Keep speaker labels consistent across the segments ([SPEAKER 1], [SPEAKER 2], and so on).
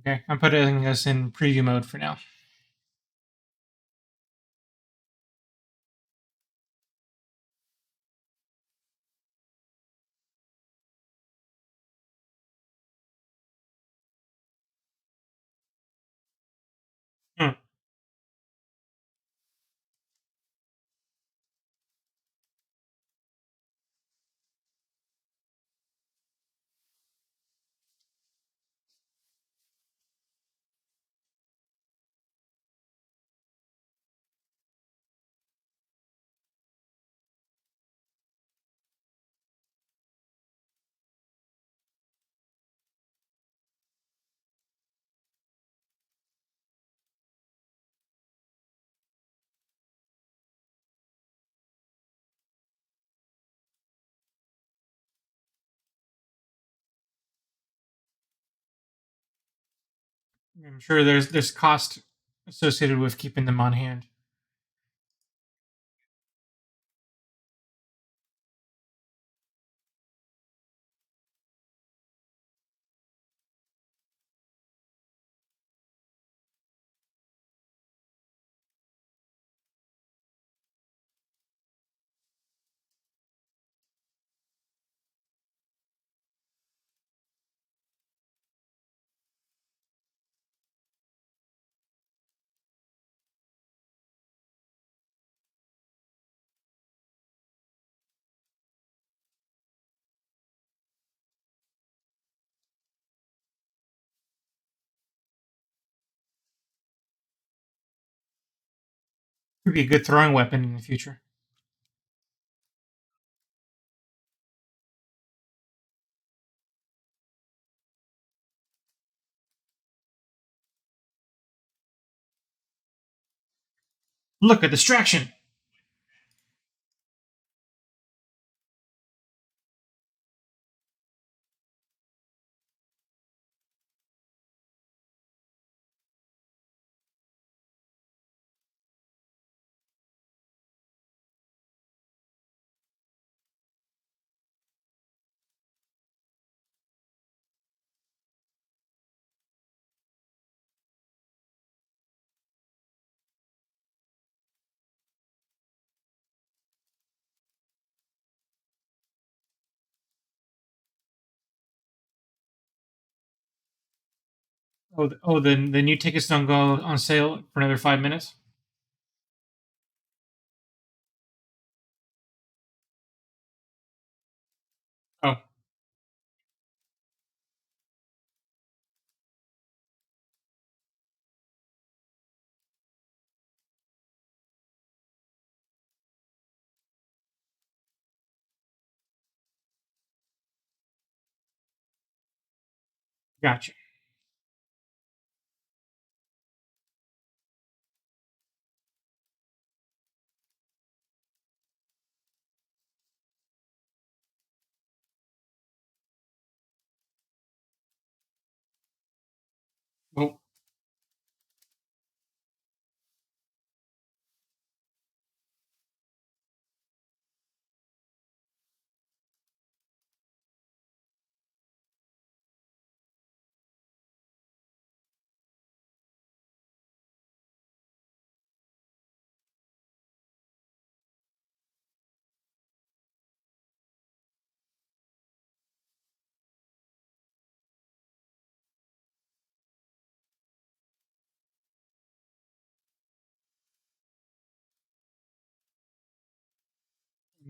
[SPEAKER 1] Okay, I'm putting us in preview mode for now. Hmm. I'm sure there's cost associated with keeping them on hand. Could be a good throwing weapon in the future. Look, a distraction. The new tickets don't go on sale for another 5 minutes. Oh, gotcha. Well,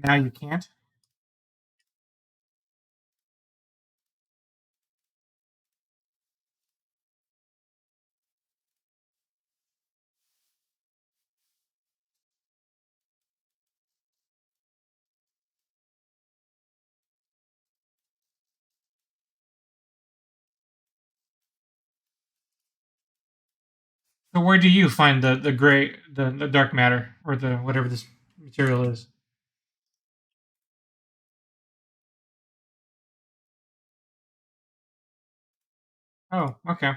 [SPEAKER 1] now you can't. So where do you find the gray the dark matter or the whatever this material is? Oh, okay.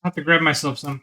[SPEAKER 1] have to grab myself some.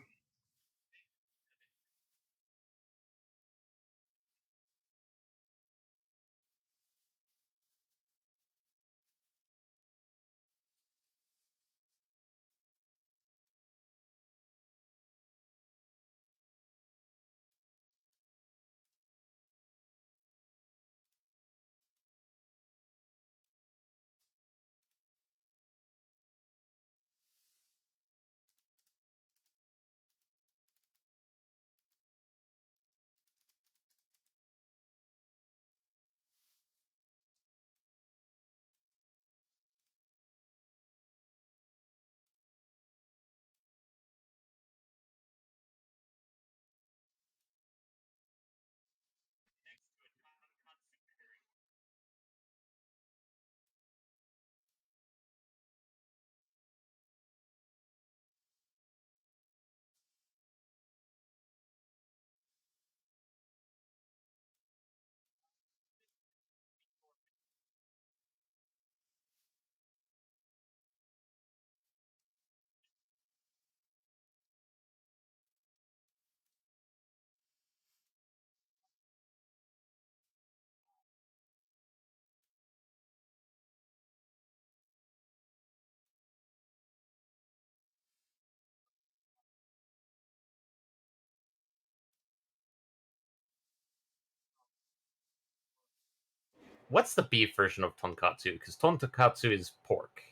[SPEAKER 2] What's the beef version of tonkatsu? Because tonkatsu is pork.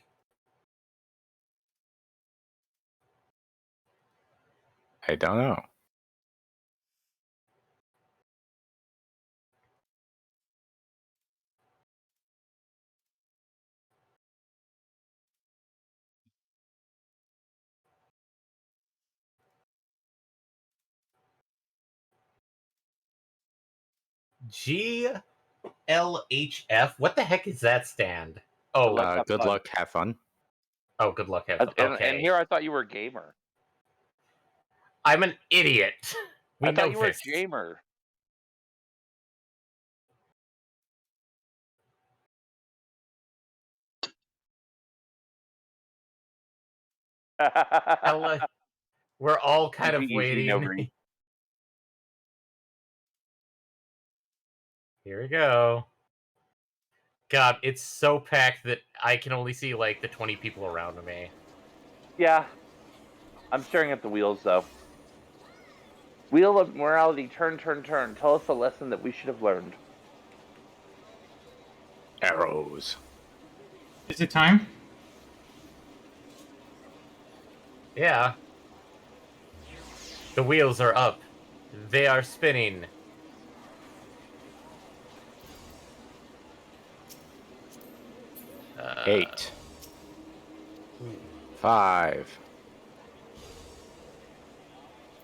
[SPEAKER 3] I don't know.
[SPEAKER 2] GLHF? What the heck is that stand? Oh,
[SPEAKER 3] Good luck, have fun.
[SPEAKER 2] Oh, good luck, have fun. Okay.
[SPEAKER 4] And here I thought you were a gamer.
[SPEAKER 2] I'm an idiot.
[SPEAKER 4] I thought you were a gamer.
[SPEAKER 2] Ella, we're all kind of waiting. Here we go. God, it's so packed that I can only see like the 20 people around me.
[SPEAKER 4] Yeah. I'm staring at the wheels though. Wheel of morality, turn, turn, turn. Tell us a lesson that we should have learned.
[SPEAKER 3] Arrows.
[SPEAKER 1] Is it time?
[SPEAKER 2] Yeah. The wheels are up. They are spinning.
[SPEAKER 3] Eight. 5.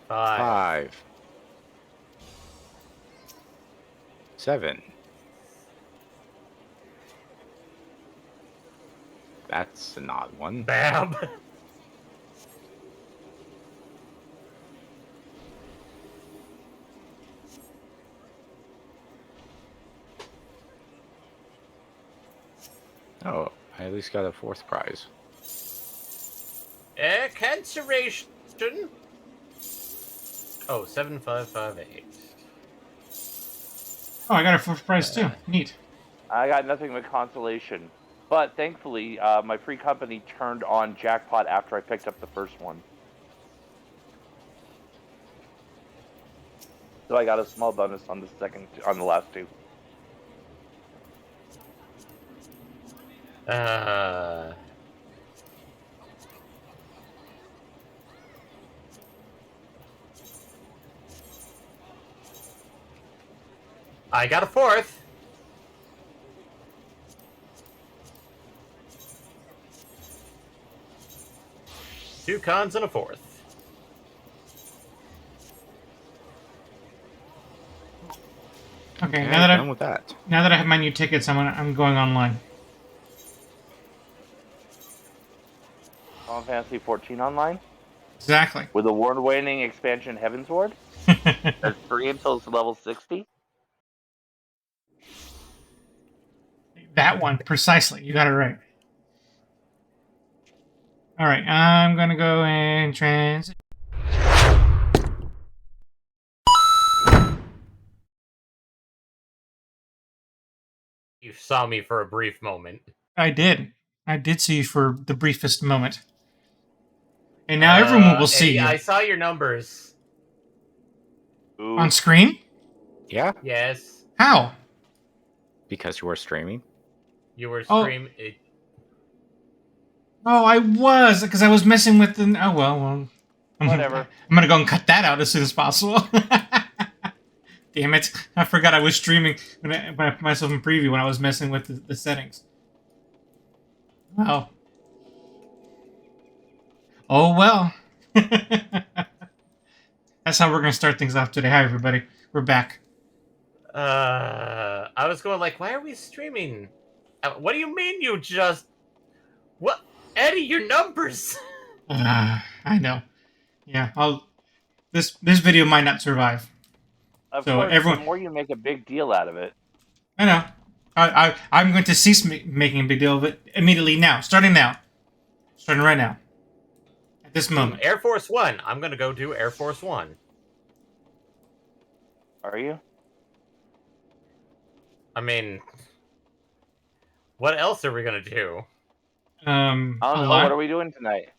[SPEAKER 3] 5. 7. That's an odd one.
[SPEAKER 2] Bam.
[SPEAKER 3] Oh, I at least got a 4th prize.
[SPEAKER 2] Cancellation. Oh, 7558.
[SPEAKER 1] Oh, I got a first prize too. Neat.
[SPEAKER 4] I got nothing but consolation. But thankfully, my free company turned on jackpot after I picked up the first one. So I got a small bonus on the last two.
[SPEAKER 2] I got a 4th. Two cons and a 4th.
[SPEAKER 1] Okay,
[SPEAKER 3] Yeah,
[SPEAKER 1] now that
[SPEAKER 3] done with that.
[SPEAKER 1] Now that I have my new tickets, I'm going online.
[SPEAKER 4] Final Fantasy 14 online?
[SPEAKER 1] Exactly.
[SPEAKER 4] With award-winning expansion Heavensward? That's free until level 60?
[SPEAKER 1] That one, precisely. You got it right. All right, I'm gonna go and transit.
[SPEAKER 2] You saw me for a brief moment.
[SPEAKER 1] I did. I did see you for the briefest moment. And now everyone will see
[SPEAKER 2] Eddie,
[SPEAKER 1] you.
[SPEAKER 2] I saw your numbers.
[SPEAKER 4] Ooh.
[SPEAKER 1] On screen?
[SPEAKER 3] Yeah,
[SPEAKER 2] Yes,
[SPEAKER 1] How?
[SPEAKER 3] because you were streaming.
[SPEAKER 2] you were
[SPEAKER 1] Oh.
[SPEAKER 2] stream.
[SPEAKER 1] Oh, I was, because I was messing with the... Oh, well.
[SPEAKER 4] Whatever.
[SPEAKER 1] I'm gonna go and cut that out as soon as possible. Damn it. I forgot I was streaming when I put myself in preview when I was messing with the settings. Wow. Oh, well. That's how we're gonna start things off today. Hi, everybody. We're back.
[SPEAKER 2] I was going like, why are we streaming? What do you mean you just? What, Eddie? Your numbers.
[SPEAKER 1] I know. Yeah, this video might not survive.
[SPEAKER 4] Of
[SPEAKER 1] So
[SPEAKER 4] course,
[SPEAKER 1] everyone...
[SPEAKER 4] the more you make a big deal out of it.
[SPEAKER 1] I know. I'm going to cease making a big deal of it immediately now. Starting now. Starting right now. At this moment.
[SPEAKER 2] Air Force One. I'm gonna go do Air Force One.
[SPEAKER 4] Are you?
[SPEAKER 2] I mean, what else are we gonna do?
[SPEAKER 4] I
[SPEAKER 1] A
[SPEAKER 4] don't know.
[SPEAKER 1] lot.
[SPEAKER 4] What are we doing tonight?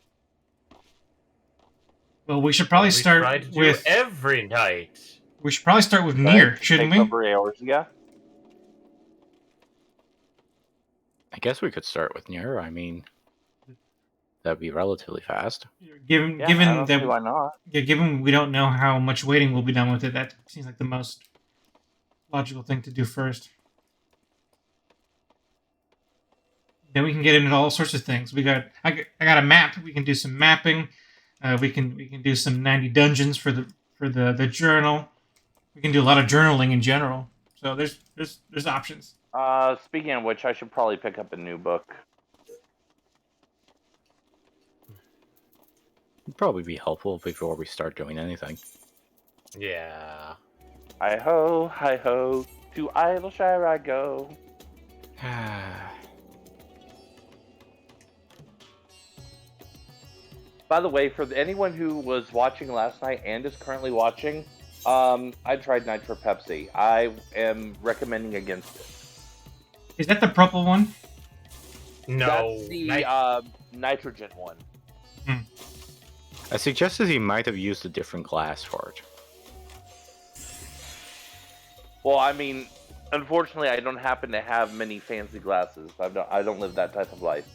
[SPEAKER 1] Well, we should probably
[SPEAKER 2] We
[SPEAKER 1] start
[SPEAKER 2] try to do
[SPEAKER 1] with...
[SPEAKER 2] every night.
[SPEAKER 1] We should probably start with
[SPEAKER 4] Right?
[SPEAKER 1] Nier,
[SPEAKER 4] To
[SPEAKER 1] shouldn't
[SPEAKER 4] take
[SPEAKER 1] we?
[SPEAKER 4] over Eorzea?
[SPEAKER 3] I guess we could start with Nier. I mean, that'd be relatively fast.
[SPEAKER 1] Given
[SPEAKER 4] Yeah, I
[SPEAKER 1] given
[SPEAKER 4] don't see
[SPEAKER 1] that
[SPEAKER 4] why not.
[SPEAKER 1] yeah, given we don't know how much waiting will be done with it, that seems like the most logical thing to do first. Then we can get into all sorts of things. I got a map. We can do some mapping. We can do some 90 dungeons for the journal. We can do a lot of journaling in general. So there's options.
[SPEAKER 4] Speaking of which, I should probably pick up a new book.
[SPEAKER 3] It'd probably be helpful before we start doing anything.
[SPEAKER 2] Yeah.
[SPEAKER 4] Hi ho, to Idleshire I go. By the way, for anyone who was watching last night and is currently watching, I tried Nitro Pepsi. I am recommending against it.
[SPEAKER 1] Is that the purple one?
[SPEAKER 2] No.
[SPEAKER 4] That's the nitrogen one.
[SPEAKER 3] I suggested he might have used a different glass for it.
[SPEAKER 4] Well, I mean, unfortunately, I don't happen to have many fancy glasses. I don't live that type of life.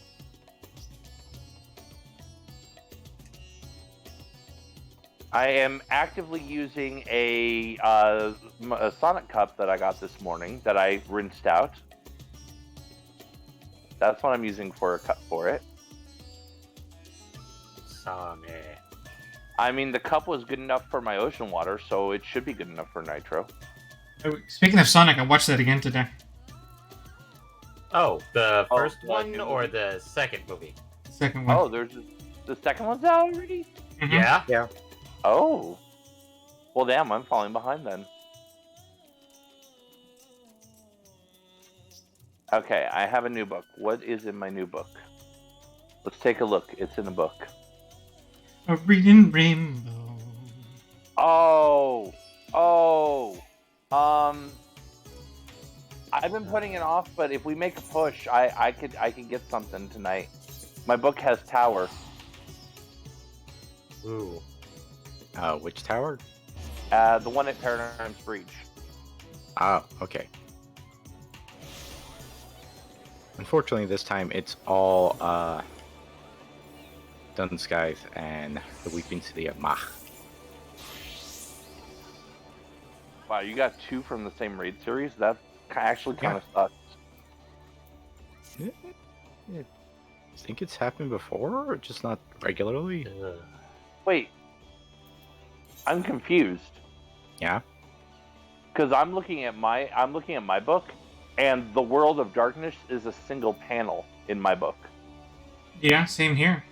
[SPEAKER 4] I am actively using a Sonic cup that I got this morning that I rinsed out. That's what I'm using for a cup for it.
[SPEAKER 2] Sonic.
[SPEAKER 4] I mean, the cup was good enough for my ocean water, so it should be good enough for Nitro.
[SPEAKER 1] Speaking of Sonic, I watched that again today.
[SPEAKER 2] Oh, the
[SPEAKER 4] Oh,
[SPEAKER 2] first
[SPEAKER 4] the
[SPEAKER 2] one
[SPEAKER 4] new
[SPEAKER 2] or
[SPEAKER 4] movie?
[SPEAKER 2] the second movie?
[SPEAKER 1] Second one.
[SPEAKER 4] Oh, the second one's out already?
[SPEAKER 1] Mhm.
[SPEAKER 2] Yeah.
[SPEAKER 4] Oh. Well, damn, I'm falling behind then. Okay, I have a new book. What is in my new book? Let's take a look. It's in a book.
[SPEAKER 1] A reading rainbow.
[SPEAKER 4] Oh. I've been putting it off, but if we make a push, I could get something tonight. My book has Tower.
[SPEAKER 2] Ooh.
[SPEAKER 3] Which tower?
[SPEAKER 4] The one at Paradigm's Breach.
[SPEAKER 3] Oh, okay. Unfortunately, this time it's all Dunskythe and the Weeping City of Mach.
[SPEAKER 4] Wow, you got two from the same raid series? That actually kind of sucks.
[SPEAKER 3] I think it's happened before, or just not regularly.
[SPEAKER 2] Ugh.
[SPEAKER 4] Wait. I'm confused.
[SPEAKER 3] Yeah.
[SPEAKER 4] Because I'm looking at my book, and the World of Darkness is a single panel in my book.
[SPEAKER 1] Yeah, same here.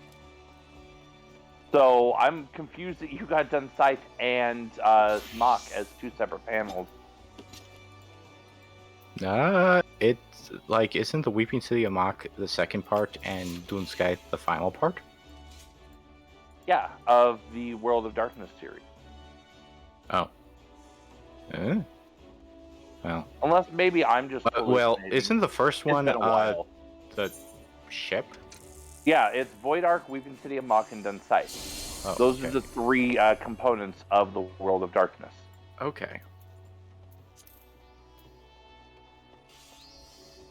[SPEAKER 4] So I'm confused that you got done Scythe and Mach as two separate panels.
[SPEAKER 3] It's like, isn't the Weeping City of Mach the second part and Dunskythe the final part?
[SPEAKER 4] Yeah, of the World of Darkness series.
[SPEAKER 3] Oh. Well,
[SPEAKER 4] Unless maybe I'm just
[SPEAKER 3] well,
[SPEAKER 4] hallucinating.
[SPEAKER 3] isn't the first
[SPEAKER 4] It's
[SPEAKER 3] one
[SPEAKER 4] been a while.
[SPEAKER 3] the ship?
[SPEAKER 4] Yeah, it's Void Ark, Weeping City, and Mockingjun Sight.
[SPEAKER 3] Oh,
[SPEAKER 4] Those
[SPEAKER 3] okay.
[SPEAKER 4] are the three components of the World of Darkness.
[SPEAKER 3] Okay.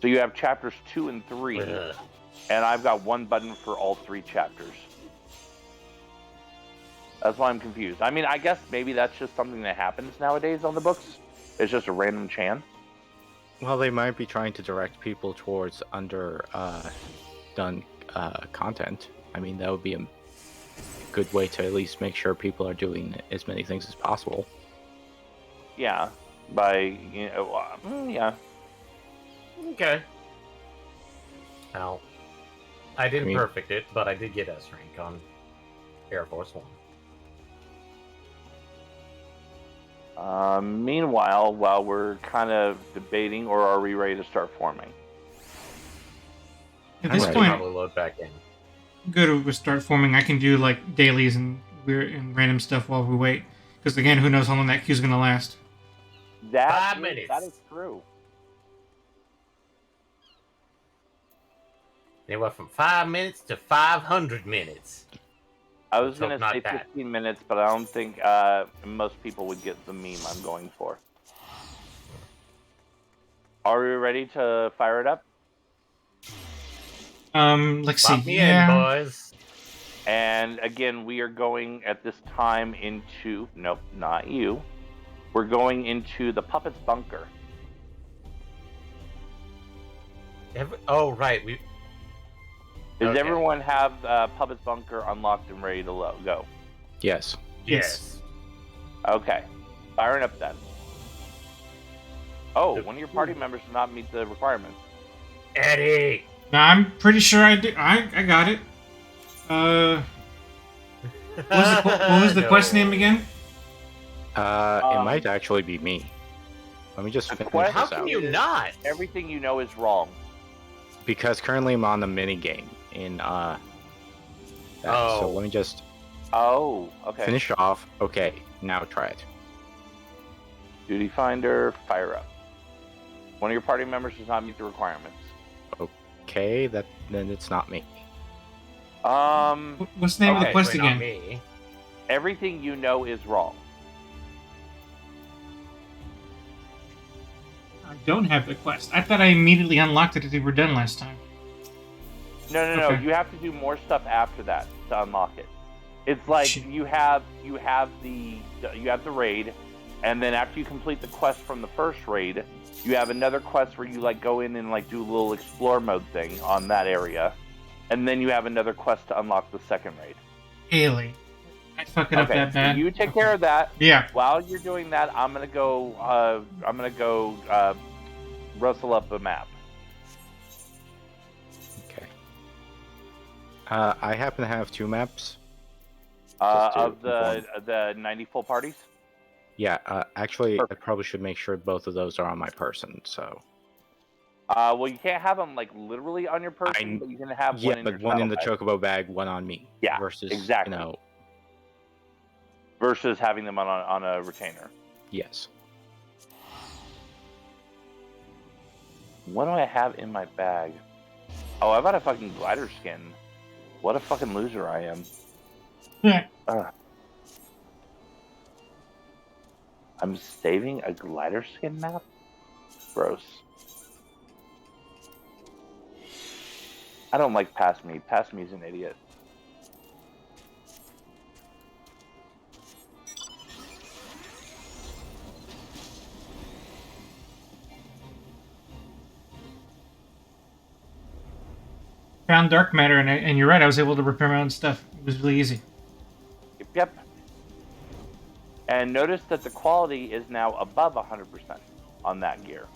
[SPEAKER 4] So you have chapters 2 and 3,
[SPEAKER 2] Ugh.
[SPEAKER 4] and I've got one button for all 3 chapters. That's why I'm confused. I mean, I guess maybe that's just something that happens nowadays on the books. It's just a random chance.
[SPEAKER 3] Well, they might be trying to direct people towards done content. I mean, that would be a good way to at least make sure people are doing as many things as possible.
[SPEAKER 4] Yeah, by yeah.
[SPEAKER 2] Okay. Well, I didn't
[SPEAKER 3] I mean-
[SPEAKER 2] perfect it, but I did get S rank on Air Force One.
[SPEAKER 4] Meanwhile, while we're kind of debating, or are we ready to start forming?
[SPEAKER 1] At
[SPEAKER 3] I'm
[SPEAKER 1] this
[SPEAKER 3] ready.
[SPEAKER 1] point,
[SPEAKER 2] Probably load back in.
[SPEAKER 1] go to start forming. I can do like dailies and weird and random stuff while we wait. Because again, who knows how long that queue's gonna last?
[SPEAKER 2] 5 minutes.
[SPEAKER 4] That is true.
[SPEAKER 2] They went from 5 minutes to 500 minutes.
[SPEAKER 4] I was
[SPEAKER 2] Let's
[SPEAKER 4] going
[SPEAKER 2] hope
[SPEAKER 4] to say
[SPEAKER 2] not that.
[SPEAKER 4] 15 minutes, but I don't think most people would get the meme I'm going for. Are we ready to fire it up?
[SPEAKER 1] Let's see.
[SPEAKER 2] Pop me
[SPEAKER 1] Yeah.
[SPEAKER 2] in, boys.
[SPEAKER 4] And again, we are going at this time into... Nope, not you. We're going into the Puppet's Bunker.
[SPEAKER 2] Oh, right.
[SPEAKER 4] Does
[SPEAKER 2] Okay.
[SPEAKER 4] everyone have Puppet's Bunker unlocked and ready to go?
[SPEAKER 3] Yes.
[SPEAKER 2] Yes.
[SPEAKER 4] Okay. Firing up then. Oh, one of your party members did not meet the requirements.
[SPEAKER 2] Eddie!
[SPEAKER 1] Now, I'm pretty sure I did. I got it. What was the quest name again?
[SPEAKER 3] It might actually be me. Let me just
[SPEAKER 4] The
[SPEAKER 3] finish
[SPEAKER 4] quest-
[SPEAKER 2] How
[SPEAKER 3] this
[SPEAKER 2] can
[SPEAKER 3] out.
[SPEAKER 2] you not?
[SPEAKER 4] Everything you know is wrong.
[SPEAKER 3] Because currently I'm on the mini game in that. So
[SPEAKER 2] Oh.
[SPEAKER 3] let me just
[SPEAKER 4] Oh, okay.
[SPEAKER 3] finish off. Okay, now try it.
[SPEAKER 4] Duty Finder, fire up. One of your party members does not meet the requirements.
[SPEAKER 3] Okay, then it's not me.
[SPEAKER 1] What's the name of the
[SPEAKER 2] Okay,
[SPEAKER 1] quest
[SPEAKER 2] wait, not
[SPEAKER 1] again?
[SPEAKER 2] me.
[SPEAKER 4] Everything you know is wrong.
[SPEAKER 1] I don't have the quest. I thought I immediately unlocked it if we were done last time.
[SPEAKER 4] No.
[SPEAKER 1] Okay.
[SPEAKER 4] You have to do more stuff after that to unlock it. It's like
[SPEAKER 1] Shit.
[SPEAKER 4] you have the raid, and then after you complete the quest from the first raid, you have another quest where you like go in and like do a little explore mode thing on that area, and then you have another quest to unlock the second raid.
[SPEAKER 1] Haley. I fuck it up that
[SPEAKER 4] so
[SPEAKER 1] bad.
[SPEAKER 4] you take care of that.
[SPEAKER 1] Yeah.
[SPEAKER 4] While you're doing that, I'm gonna go rustle up a map.
[SPEAKER 3] Okay. I happen to have 2 maps. Just to
[SPEAKER 4] Of the 90 full parties.
[SPEAKER 3] Yeah, actually,
[SPEAKER 4] Perfect.
[SPEAKER 3] I probably should make sure both of those are on my person. So
[SPEAKER 4] Well, you can't have them like literally on your person, but you can have one in your
[SPEAKER 3] one in the
[SPEAKER 4] saddlebag.
[SPEAKER 3] chocobo bag, one on me.
[SPEAKER 4] Yeah,
[SPEAKER 3] versus
[SPEAKER 4] exactly.
[SPEAKER 3] You know,
[SPEAKER 4] Versus having them on a retainer.
[SPEAKER 3] yes.
[SPEAKER 4] What do I have in my bag? Oh, I've got a fucking glider skin. What a fucking loser I am.
[SPEAKER 1] Yeah.
[SPEAKER 4] I'm saving a glider skin map? Gross. I don't like Pass Me. Pass Me's an idiot.
[SPEAKER 1] Found dark matter, and you're right. I was able to repair my own stuff. It was really easy.
[SPEAKER 4] Yep. And notice that the quality is now above 100% on that gear.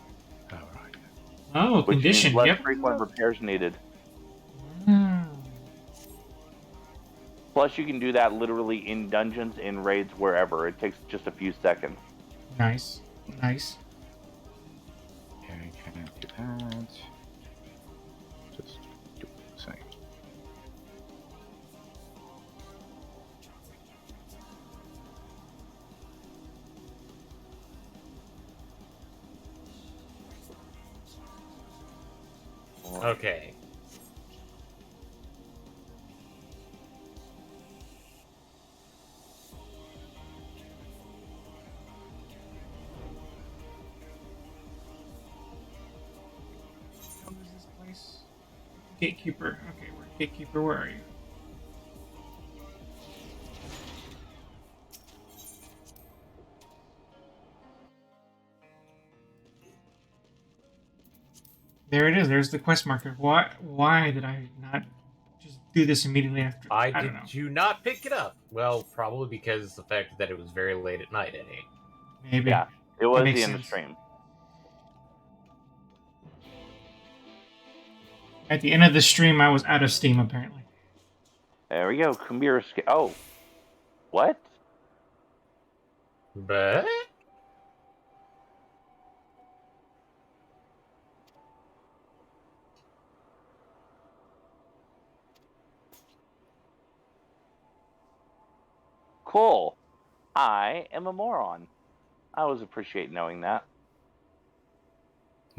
[SPEAKER 3] All right.
[SPEAKER 1] Oh,
[SPEAKER 4] Which
[SPEAKER 1] condition.
[SPEAKER 4] means less
[SPEAKER 1] Yep.
[SPEAKER 4] frequent repairs needed.
[SPEAKER 1] Hmm.
[SPEAKER 4] Plus, you can do that literally in dungeons, in raids, wherever. It takes just a few seconds.
[SPEAKER 1] Nice. Nice.
[SPEAKER 3] Okay, can't do that. Just do the same.
[SPEAKER 2] Okay.
[SPEAKER 1] What is this place? Gatekeeper. Okay, Gatekeeper, where are you? There it is. There's the quest marker. Why did I not just do this immediately after?
[SPEAKER 2] I
[SPEAKER 1] don't
[SPEAKER 2] did
[SPEAKER 1] know.
[SPEAKER 2] you not pick it up? Well, probably because the fact that it was very late at night, Eddie.
[SPEAKER 1] Maybe.
[SPEAKER 4] Yeah, it
[SPEAKER 1] That
[SPEAKER 4] was
[SPEAKER 1] makes
[SPEAKER 4] the end of
[SPEAKER 1] sense.
[SPEAKER 4] stream.
[SPEAKER 1] At the end of the stream, I was out of steam, apparently.
[SPEAKER 4] There we go. Kumira. Oh, what?
[SPEAKER 2] But
[SPEAKER 4] Cool. I am a moron. I always appreciate knowing that.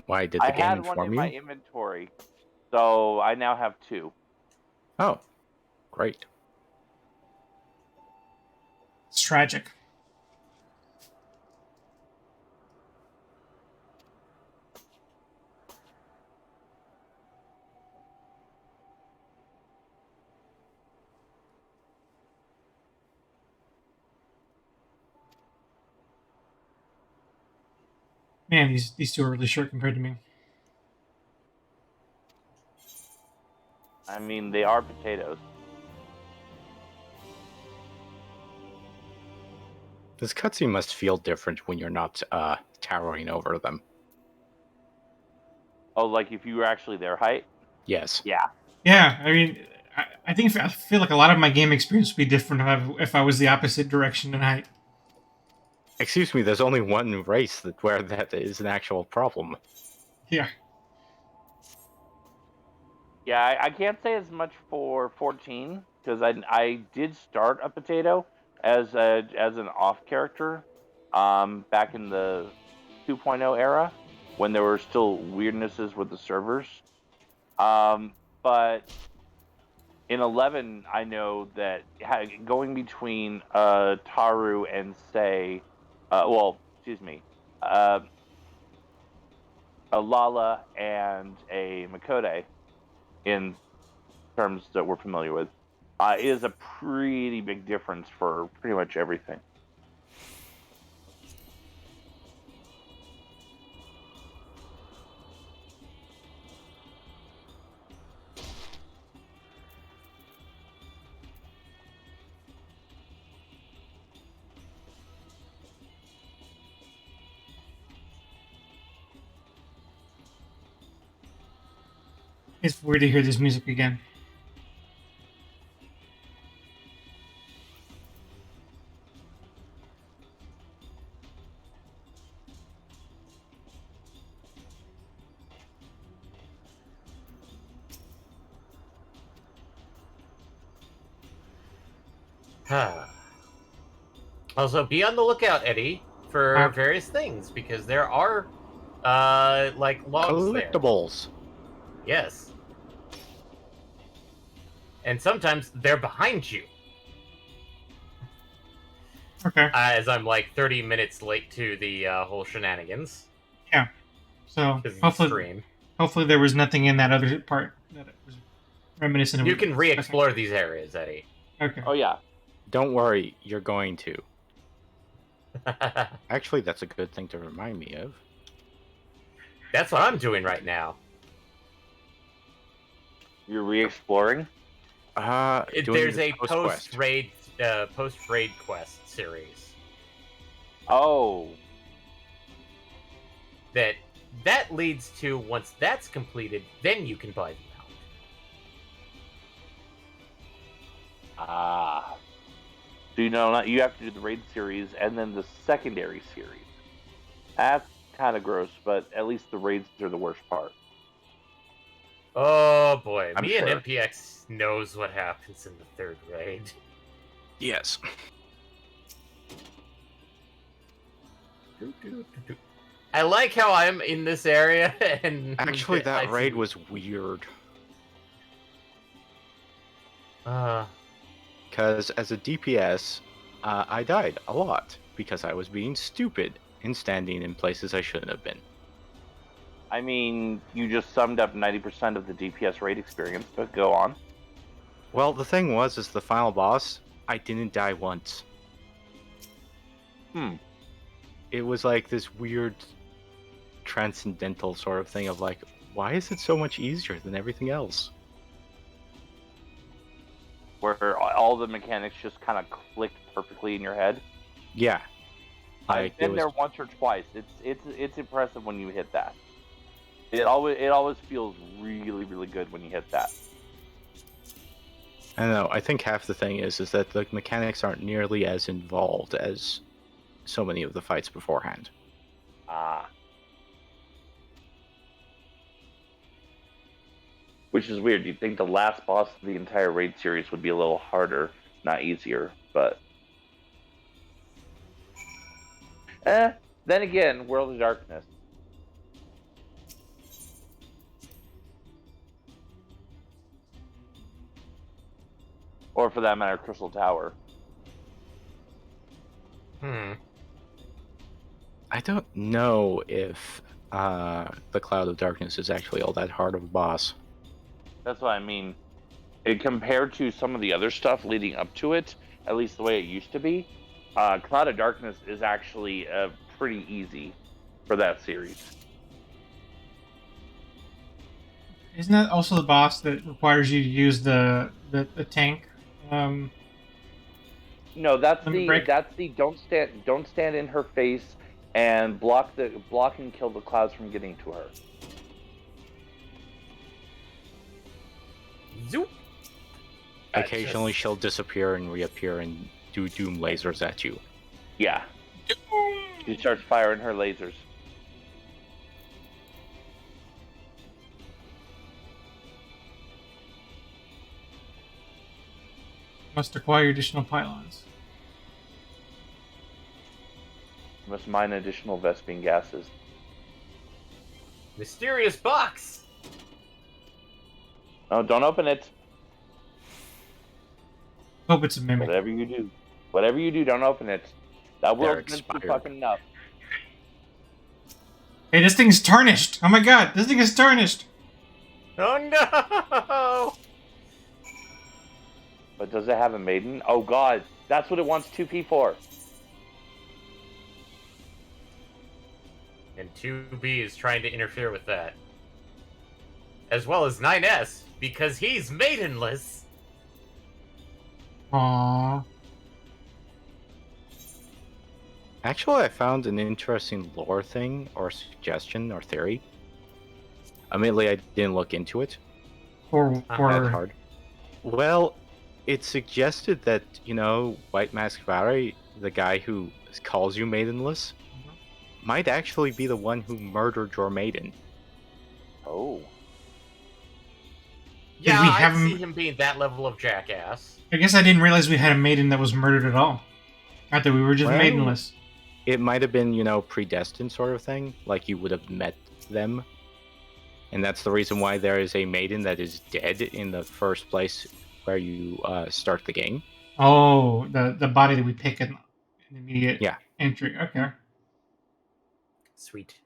[SPEAKER 3] Why did the
[SPEAKER 4] I
[SPEAKER 3] game
[SPEAKER 4] had one
[SPEAKER 3] inform
[SPEAKER 4] in
[SPEAKER 3] you?
[SPEAKER 4] my inventory, so I now have 2.
[SPEAKER 3] Oh, great.
[SPEAKER 1] It's tragic. Man, these two are really short compared to me.
[SPEAKER 4] I mean, they are potatoes.
[SPEAKER 3] This cutscene must feel different when you're not towering over them.
[SPEAKER 4] Oh, like if you were actually their height?
[SPEAKER 3] Yes.
[SPEAKER 4] Yeah.
[SPEAKER 1] Yeah, I mean, I feel like a lot of my game experience would be different if I was the opposite direction in height.
[SPEAKER 3] Excuse me, there's only one race where that is an actual problem.
[SPEAKER 1] Yeah.
[SPEAKER 4] Yeah, I can't say as much for 14 because I did start a potato as an off character back in the 2.0 era when there were still weirdnesses with the servers. But in 11, I know that going between Taru and say, excuse me, a Lala and a Makode in terms that we're familiar with, is a pretty big difference for pretty much everything.
[SPEAKER 1] It's weird to hear this music again.
[SPEAKER 2] also be on the lookout, Eddie, for various things because there are like logs there.
[SPEAKER 3] Collectibles.
[SPEAKER 2] Yes. And sometimes they're behind you.
[SPEAKER 1] Okay.
[SPEAKER 2] As I'm like 30 minutes late to the whole shenanigans.
[SPEAKER 1] Yeah. So
[SPEAKER 2] Hopefully
[SPEAKER 1] there was nothing in that other part that was reminiscent of.
[SPEAKER 2] you can re-explore these areas, Eddie.
[SPEAKER 1] Okay.
[SPEAKER 4] Oh yeah.
[SPEAKER 3] Don't worry, you're going to. Actually, that's a good thing to remind me of.
[SPEAKER 2] That's what I'm doing right now.
[SPEAKER 4] You're re-exploring?
[SPEAKER 2] There's a post-raid quest series.
[SPEAKER 4] Oh.
[SPEAKER 2] That leads to, once that's completed, then you can buy them out.
[SPEAKER 4] Ah. So you have to do the raid series and then the secondary series. That's kind of gross, but at least the raids are the worst part.
[SPEAKER 2] Oh boy,
[SPEAKER 3] I'm
[SPEAKER 2] me
[SPEAKER 3] sure.
[SPEAKER 2] and MPX knows what happens in the third raid.
[SPEAKER 3] Yes.
[SPEAKER 2] I like how I'm in this area, and
[SPEAKER 3] Actually,
[SPEAKER 2] I
[SPEAKER 3] that raid
[SPEAKER 2] see-
[SPEAKER 3] was weird.
[SPEAKER 2] Uh,
[SPEAKER 3] Because as a DPS, I died a lot because I was being stupid and standing in places I shouldn't have been.
[SPEAKER 4] I mean, you just summed up 90% of the DPS raid experience, but go on.
[SPEAKER 3] Well, the thing was, is the final boss, I didn't die once. It was like this weird transcendental sort of thing of like, why is it so much easier than everything else?
[SPEAKER 4] Where all the mechanics just kind of clicked perfectly in your head.
[SPEAKER 3] Yeah.
[SPEAKER 4] I've been there once or twice. It's impressive when you hit that. It always feels really, really good when you hit that.
[SPEAKER 3] I don't know. I think half the thing is that the mechanics aren't nearly as involved as so many of the fights beforehand.
[SPEAKER 4] Ah. Which is weird. You'd think the last boss of the entire raid series would be a little harder, not easier, but... Then again, World of Darkness. Or for that matter, Crystal Tower.
[SPEAKER 3] I don't know if the Cloud of Darkness is actually all that hard of a boss.
[SPEAKER 4] That's what I mean. Compared to some of the other stuff leading up to it, at least the way it used to be, Cloud of Darkness is actually pretty easy for that series.
[SPEAKER 1] Isn't that also the boss that requires you to use the tank?
[SPEAKER 4] No, that's
[SPEAKER 1] Limit break?
[SPEAKER 4] the don't stand in her face and block and kill the clouds from getting to her.
[SPEAKER 2] zoop.
[SPEAKER 3] Occasionally she'll disappear and reappear and do doom lasers at you.
[SPEAKER 4] Yeah. She starts firing her lasers.
[SPEAKER 1] Must acquire additional pylons.
[SPEAKER 4] Must mine additional Vespine gases.
[SPEAKER 2] Mysterious box.
[SPEAKER 4] No, don't open it.
[SPEAKER 1] Hope it's a mimic.
[SPEAKER 4] Whatever you do, don't open it. That
[SPEAKER 3] They're
[SPEAKER 4] world's been too
[SPEAKER 3] expired.
[SPEAKER 4] fucking enough.
[SPEAKER 1] Hey, this thing's tarnished! Oh my god, this thing is tarnished!
[SPEAKER 2] Oh no!
[SPEAKER 4] But does it have a maiden? Oh god, that's what it wants 2P for.
[SPEAKER 2] And 2B is trying to interfere with that. As well as 9S, because he's maidenless.
[SPEAKER 1] Aww.
[SPEAKER 3] Actually, I found an interesting lore thing, or suggestion, or theory. Admittedly, I didn't look into it
[SPEAKER 1] For
[SPEAKER 3] that
[SPEAKER 1] for
[SPEAKER 3] hard. Well, it suggested that, White Mask Valley, the guy who calls you maidenless, might actually be the one who murdered your maiden.
[SPEAKER 4] Oh.
[SPEAKER 2] Yeah,
[SPEAKER 1] we
[SPEAKER 2] I
[SPEAKER 1] have him-
[SPEAKER 2] see him being that level of jackass.
[SPEAKER 1] I guess I didn't realize we had a maiden that was murdered at all. I thought we were just
[SPEAKER 3] Well-
[SPEAKER 1] maidenless.
[SPEAKER 3] It might have been, predestined sort of thing, like you would have met them. And that's the reason why there is a maiden that is dead in the first place where you start the game.
[SPEAKER 1] Oh, the body that we pick in immediate
[SPEAKER 3] Yeah.
[SPEAKER 1] entry. Okay.
[SPEAKER 2] Sweet.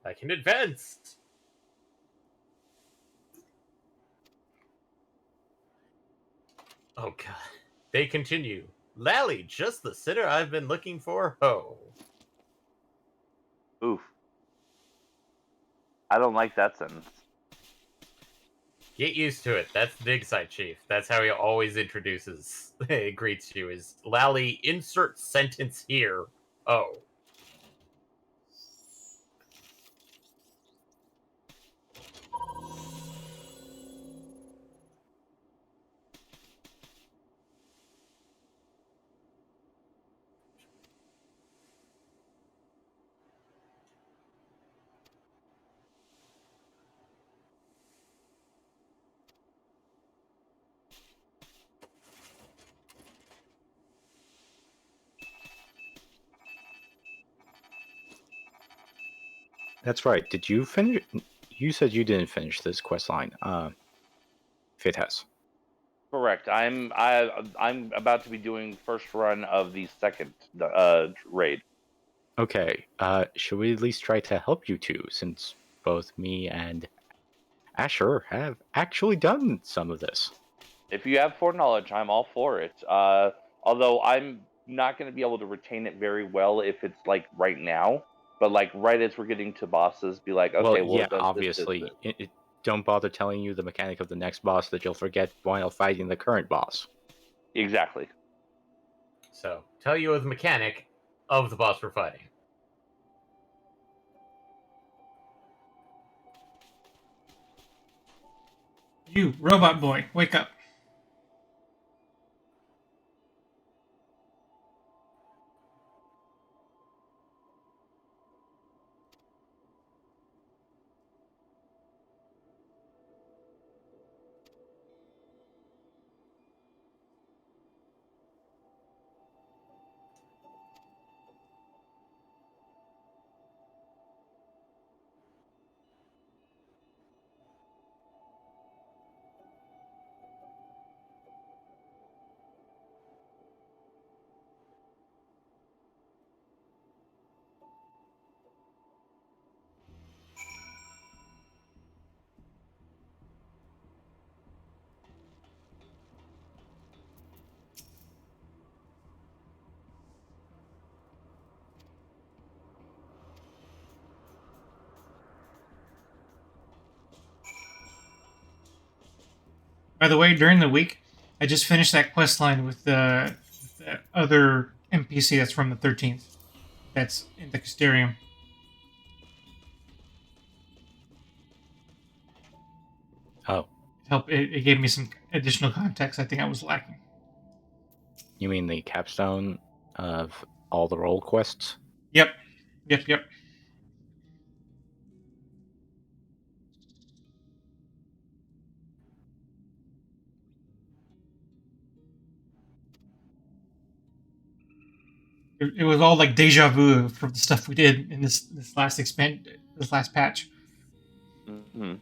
[SPEAKER 2] I can advance. Oh god. They continue. Lally, just the sitter I've been looking for. Ho.
[SPEAKER 4] Oof. I don't like that sentence.
[SPEAKER 2] Get used to it. That's the Dig Site Chief. That's how he always introduces, greets you, is Lally, insert sentence here. Oh.
[SPEAKER 3] That's right. Did you finish? You said you didn't finish this quest line. Fit has.
[SPEAKER 4] Correct. I'm about to be doing first run of the second raid.
[SPEAKER 3] Okay. Should we at least try to help you two, since both me and Asher have actually done some of this?
[SPEAKER 4] If you have foreknowledge, I'm all for it. Although I'm not going to be able to retain it very well if it's like right now. But like right as we're getting to bosses, be like, okay, well,
[SPEAKER 3] yeah,
[SPEAKER 4] it does
[SPEAKER 3] obviously. Don't bother telling you the mechanic of the next boss that you'll forget while fighting the current boss.
[SPEAKER 4] Exactly.
[SPEAKER 2] So, tell you the mechanic of the boss we're fighting.
[SPEAKER 1] You, robot boy, wake up. By the way, during the week, I just finished that quest line with the other NPC that's from the 13th. That's in the Custarium.
[SPEAKER 3] Oh,
[SPEAKER 1] It gave me some additional context I think I was lacking.
[SPEAKER 3] you mean the capstone of all the role quests?
[SPEAKER 1] Yep. Yep. It was all like deja vu from the stuff we did in this last patch.
[SPEAKER 4] Mm-hmm.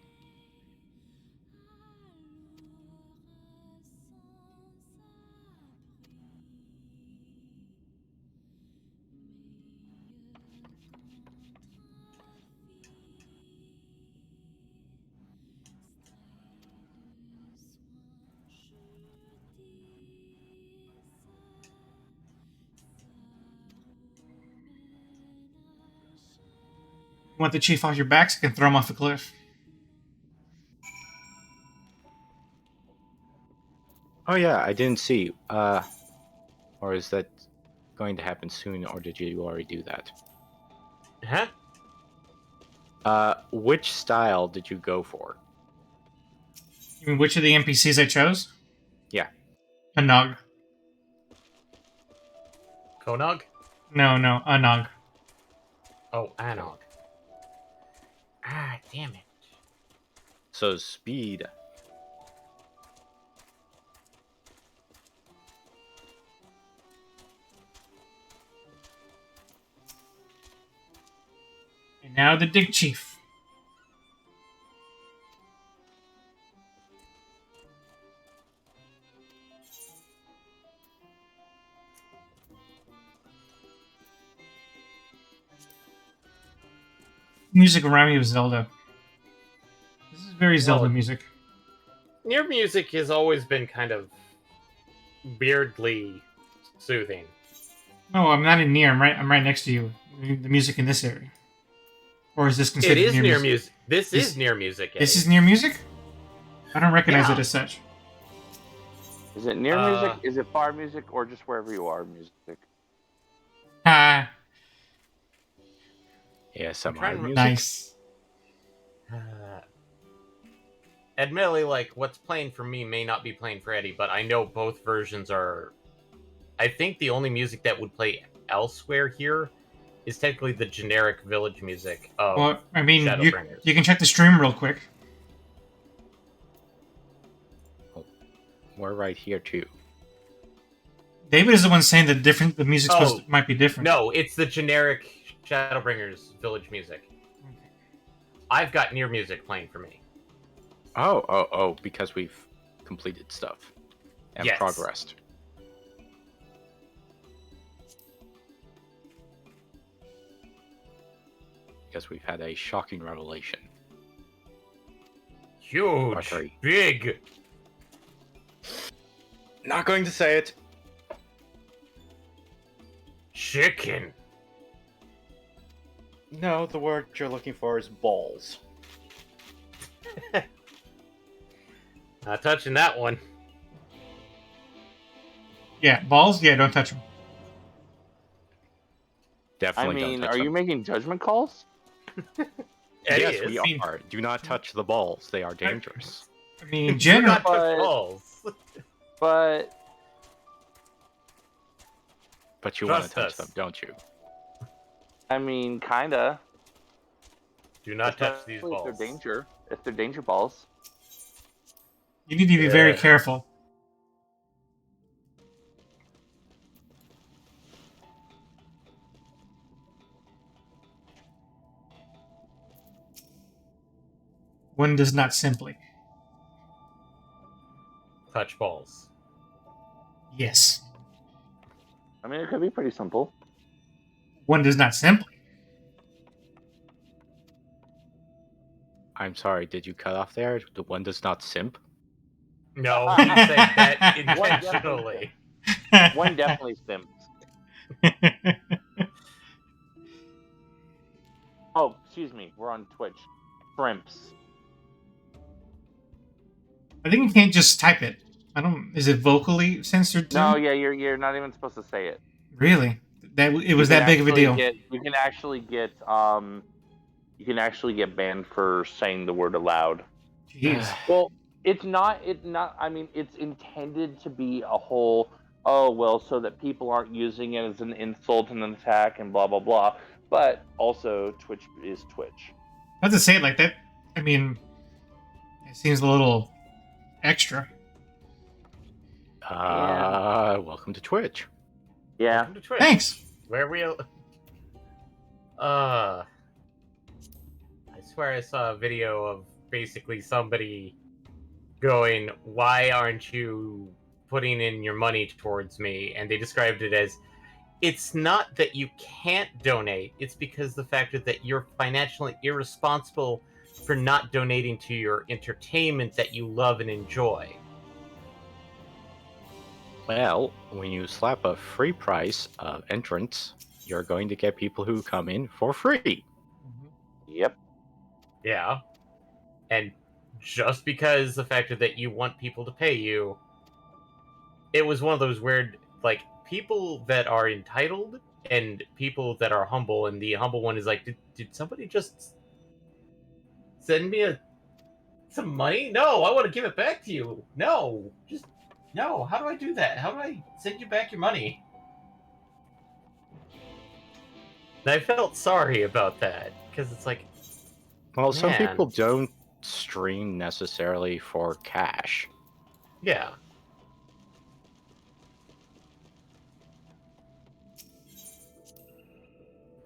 [SPEAKER 1] You want the chief off your backs? I can throw him off the cliff.
[SPEAKER 3] Oh yeah, I didn't see. Or is that going to happen soon, or did you already do that?
[SPEAKER 2] Huh?
[SPEAKER 3] Which style did you go for?
[SPEAKER 1] You mean which of the NPCs I chose?
[SPEAKER 3] Yeah.
[SPEAKER 1] A Nog.
[SPEAKER 2] Konog?
[SPEAKER 1] No, a Nog.
[SPEAKER 2] Oh, Anog. Ah, damn it.
[SPEAKER 3] So speed.
[SPEAKER 1] And now the Dig Chief. Music around me of Zelda. This is very Zelda
[SPEAKER 2] Well,
[SPEAKER 1] music.
[SPEAKER 2] Near music has always been kind of weirdly soothing.
[SPEAKER 1] Oh, I'm not in near. I'm right next to you. The music in this area. Or is this
[SPEAKER 2] It
[SPEAKER 1] considered
[SPEAKER 2] is
[SPEAKER 1] near
[SPEAKER 2] near
[SPEAKER 1] music?
[SPEAKER 2] music. This
[SPEAKER 1] This-
[SPEAKER 2] is near music.
[SPEAKER 1] This
[SPEAKER 2] Eddie.
[SPEAKER 1] is near music? I don't recognize
[SPEAKER 2] Yeah.
[SPEAKER 1] it as such.
[SPEAKER 4] Is it near music? Is it far music, or just wherever you are music?
[SPEAKER 1] Ah,
[SPEAKER 3] ASMR
[SPEAKER 2] trying to-
[SPEAKER 3] music.
[SPEAKER 1] nice.
[SPEAKER 2] Admittedly, like what's playing for me may not be playing for Eddie, but I know both versions are. I think the only music that would play elsewhere here is technically the generic village music of
[SPEAKER 1] Well, I mean, you
[SPEAKER 2] Shadowbringers.
[SPEAKER 1] can check the stream real quick.
[SPEAKER 3] We're right here too.
[SPEAKER 1] David is the one saying that the music
[SPEAKER 2] Oh,
[SPEAKER 1] might be different.
[SPEAKER 2] No, it's the generic Shadowbringers village music. I've got near music playing for me.
[SPEAKER 3] Oh, because we've completed stuff and
[SPEAKER 2] Yes.
[SPEAKER 3] progressed. Because we've had a shocking revelation.
[SPEAKER 2] Huge,
[SPEAKER 3] three.
[SPEAKER 2] big.
[SPEAKER 3] Not going to say it.
[SPEAKER 2] Chicken.
[SPEAKER 3] No, the word you're looking for is balls.
[SPEAKER 2] Not touching that one.
[SPEAKER 1] Yeah, balls. Yeah, don't touch them.
[SPEAKER 4] I
[SPEAKER 3] Definitely
[SPEAKER 4] mean,
[SPEAKER 3] don't touch
[SPEAKER 4] are you
[SPEAKER 3] them.
[SPEAKER 4] making judgment calls?
[SPEAKER 2] Eddie
[SPEAKER 3] Yes,
[SPEAKER 2] is.
[SPEAKER 3] we are. Do not touch the balls. They are dangerous.
[SPEAKER 1] I mean, in
[SPEAKER 2] Do
[SPEAKER 1] general,
[SPEAKER 2] not touch
[SPEAKER 4] But-
[SPEAKER 2] balls.
[SPEAKER 4] But
[SPEAKER 3] But you want to
[SPEAKER 2] Trust
[SPEAKER 3] touch
[SPEAKER 2] us.
[SPEAKER 3] them, don't you?
[SPEAKER 4] I mean, kinda.
[SPEAKER 2] Do not touch these
[SPEAKER 4] Especially
[SPEAKER 2] balls.
[SPEAKER 4] If they're danger balls.
[SPEAKER 1] you need to be very
[SPEAKER 2] Yeah.
[SPEAKER 1] careful. One does not simply.
[SPEAKER 2] Touch balls.
[SPEAKER 1] Yes.
[SPEAKER 4] I mean, it could be pretty simple.
[SPEAKER 1] One does not simply.
[SPEAKER 3] I'm sorry, did you cut off there? The one does not simp?
[SPEAKER 2] No, he said that
[SPEAKER 4] One
[SPEAKER 2] intentionally.
[SPEAKER 4] One definitely simps. Oh, excuse me. We're on Twitch. Shrimps.
[SPEAKER 1] I think you can't just type it. I don't. Is it vocally censored too?
[SPEAKER 4] No, yeah, you're not even supposed to say it.
[SPEAKER 1] Really? That it was
[SPEAKER 4] You can
[SPEAKER 1] that big of a
[SPEAKER 4] actually
[SPEAKER 1] deal.
[SPEAKER 4] you can actually get banned for saying the word aloud.
[SPEAKER 1] Jeez.
[SPEAKER 4] Well, it's not. I mean, it's intended to be a whole. Oh well, so that people aren't using it as an insult and an attack and blah blah blah. But also, Twitch is Twitch.
[SPEAKER 1] Not to say it like that. I mean, it seems a little extra.
[SPEAKER 3] Welcome to Twitch.
[SPEAKER 4] Yeah.
[SPEAKER 2] Welcome to Twitch.
[SPEAKER 1] Thanks.
[SPEAKER 2] Where we I swear I saw a video of basically somebody going, "Why aren't you putting in your money towards me?" And they described it as, "It's not that you can't donate, it's because the fact that you're financially irresponsible for not donating to your entertainment that you love and enjoy."
[SPEAKER 3] Well, when you slap a free price of entrance, you're going to get people who come in for free.
[SPEAKER 4] Yep.
[SPEAKER 2] Yeah. And just because the fact that you want people to pay you, it was one of those weird, like, people that are entitled and people that are humble, and the humble one is like, did somebody just send me some money? No, I want to give it back to you. No, just no. How do I do that? How do I send you back your money? And I felt sorry about that because it's like,
[SPEAKER 3] Well, some
[SPEAKER 2] Man.
[SPEAKER 3] people don't stream necessarily for cash.
[SPEAKER 2] yeah,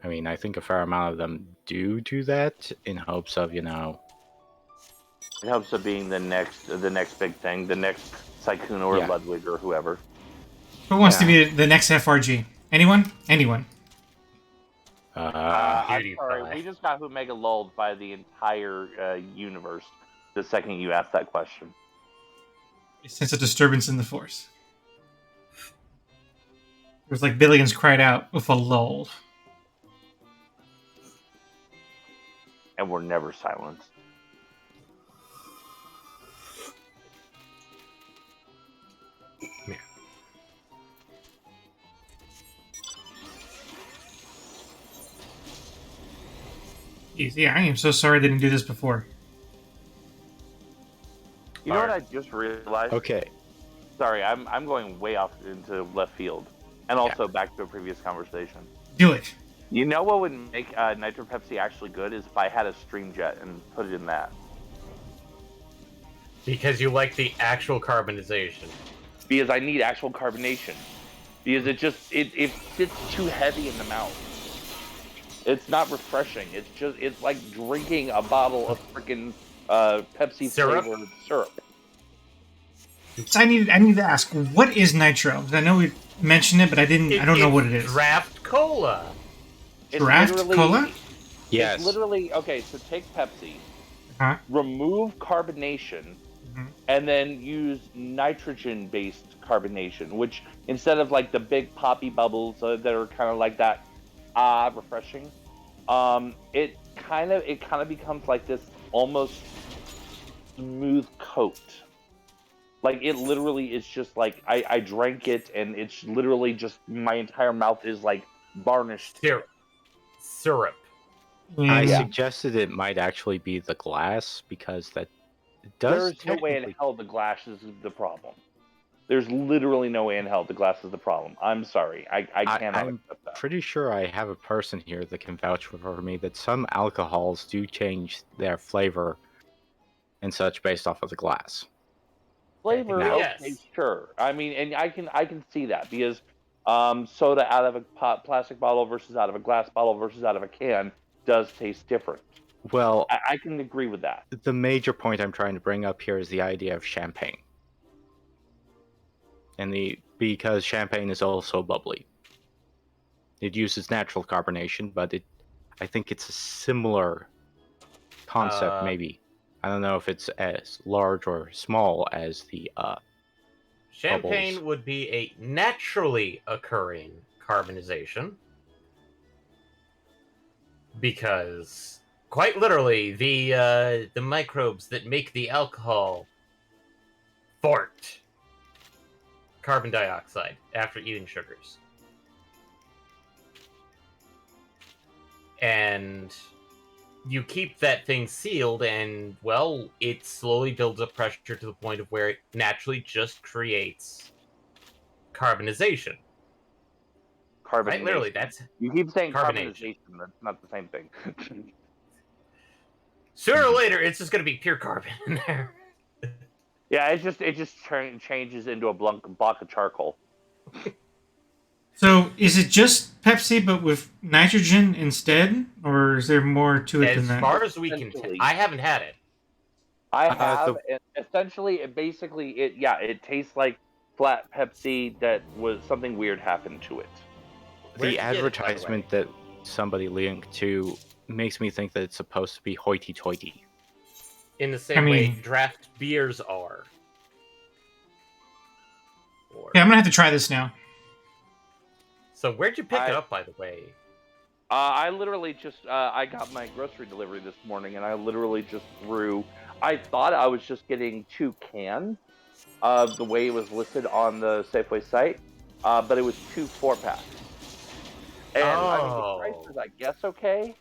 [SPEAKER 3] I mean, I think a fair amount of them do that in hopes of,
[SPEAKER 4] It helps of being the next big thing, the next Sycuna or
[SPEAKER 3] Yeah.
[SPEAKER 4] Ludwig or whoever.
[SPEAKER 1] Who wants to
[SPEAKER 3] Yeah.
[SPEAKER 1] be the next FRG? Anyone? Anyone?
[SPEAKER 4] I'm
[SPEAKER 2] Cutie
[SPEAKER 4] sorry,
[SPEAKER 2] pie.
[SPEAKER 4] we just got Omega lulled by the entire universe the second you asked that question.
[SPEAKER 1] I sense a disturbance in the force. It was like billions cried out with a lull.
[SPEAKER 4] And we're never silenced.
[SPEAKER 1] Jeez, yeah, I am so sorry they didn't do this before.
[SPEAKER 4] You know what I just realized?
[SPEAKER 3] okay.
[SPEAKER 4] Sorry, I'm going way off into left field. And also back to a previous conversation.
[SPEAKER 1] Do it.
[SPEAKER 4] You know what would make Nitro Pepsi actually good is if I had a stream jet and put it in that.
[SPEAKER 2] because you like the actual carbonization.
[SPEAKER 4] Because I need actual carbonation. Because it sits too heavy in the mouth. It's not refreshing. It's like drinking a bottle of freaking Pepsi
[SPEAKER 2] Syrup?
[SPEAKER 4] flavored syrup.
[SPEAKER 1] So I need to ask, what is nitro? 'Cause I know we mentioned it, but I don't know what it is.
[SPEAKER 2] Draft cola.
[SPEAKER 4] It's
[SPEAKER 1] Draft
[SPEAKER 4] literally,
[SPEAKER 1] cola?
[SPEAKER 3] Yes.
[SPEAKER 4] It's literally okay. So take Pepsi,
[SPEAKER 1] Huh?
[SPEAKER 4] remove carbonation,
[SPEAKER 1] Mhm.
[SPEAKER 4] and then use nitrogen-based carbonation, which instead of like the big poppy bubbles that are kind of like that, refreshing, it kind of becomes like this almost smooth coat. Like it literally is just like I drank it and it's literally just my entire mouth is like varnished.
[SPEAKER 2] Syrup.
[SPEAKER 3] I
[SPEAKER 1] And
[SPEAKER 3] suggested it might actually be the glass because that does
[SPEAKER 4] There's no way in
[SPEAKER 3] technically.
[SPEAKER 4] hell the glass is the problem. There's literally no way in hell the glass is the problem. I'm sorry. I cannot
[SPEAKER 3] I'm
[SPEAKER 4] accept that.
[SPEAKER 3] pretty sure I have a person here that can vouch for me that some alcohols do change their flavor and such based off of the glass.
[SPEAKER 4] Flavor,
[SPEAKER 3] Now-
[SPEAKER 4] okay,
[SPEAKER 2] Yes.
[SPEAKER 4] sure. I mean, and I can see that because soda out of a plastic bottle versus out of a glass bottle versus out of a can does taste different.
[SPEAKER 3] Well,
[SPEAKER 4] I can agree with that.
[SPEAKER 3] the major point I'm trying to bring up here is the idea of champagne. Because champagne is also bubbly. It uses natural carbonation, but I think it's a similar concept maybe. I don't know if it's as large or small as the
[SPEAKER 2] Champagne
[SPEAKER 3] bubbles.
[SPEAKER 2] would be a naturally occurring carbonization. Because quite literally, the microbes that make the alcohol fart carbon dioxide after eating sugars. And you keep that thing sealed, and, well, it slowly builds up pressure to the point of where it naturally just creates carbonization. Quite literally,
[SPEAKER 4] Carbonation.
[SPEAKER 2] that's
[SPEAKER 4] You keep saying
[SPEAKER 2] carbonation.
[SPEAKER 4] carbonization. That's not the same thing.
[SPEAKER 2] Sooner or later, it's just going to be pure carbon in there.
[SPEAKER 4] Yeah, it just changes into a block of charcoal.
[SPEAKER 1] so is it just Pepsi but with nitrogen instead, or is there more to it than
[SPEAKER 2] As
[SPEAKER 1] that?
[SPEAKER 2] far as we can
[SPEAKER 4] Essentially.
[SPEAKER 2] I haven't had it.
[SPEAKER 4] I
[SPEAKER 3] Uh,
[SPEAKER 4] have,
[SPEAKER 3] the-
[SPEAKER 4] and essentially, it tastes like flat Pepsi that was something weird happened to it.
[SPEAKER 2] Where'd
[SPEAKER 3] The
[SPEAKER 2] you get it, by the way?
[SPEAKER 3] advertisement that somebody linked to makes me think that it's supposed to be hoity-toity.
[SPEAKER 2] In the same way
[SPEAKER 1] mean-
[SPEAKER 2] draft beers are. Or...
[SPEAKER 1] Yeah, I'm gonna have to try this now.
[SPEAKER 2] So where'd you pick
[SPEAKER 4] I-
[SPEAKER 2] it up, by the way?
[SPEAKER 4] I literally just I got my grocery delivery this morning, and I literally just threw. I thought I was just getting 2 cans of the way it was listed on the Safeway site, but it was 2 4-packs. And I mean, the price
[SPEAKER 2] Oh.
[SPEAKER 4] is, I guess, okay,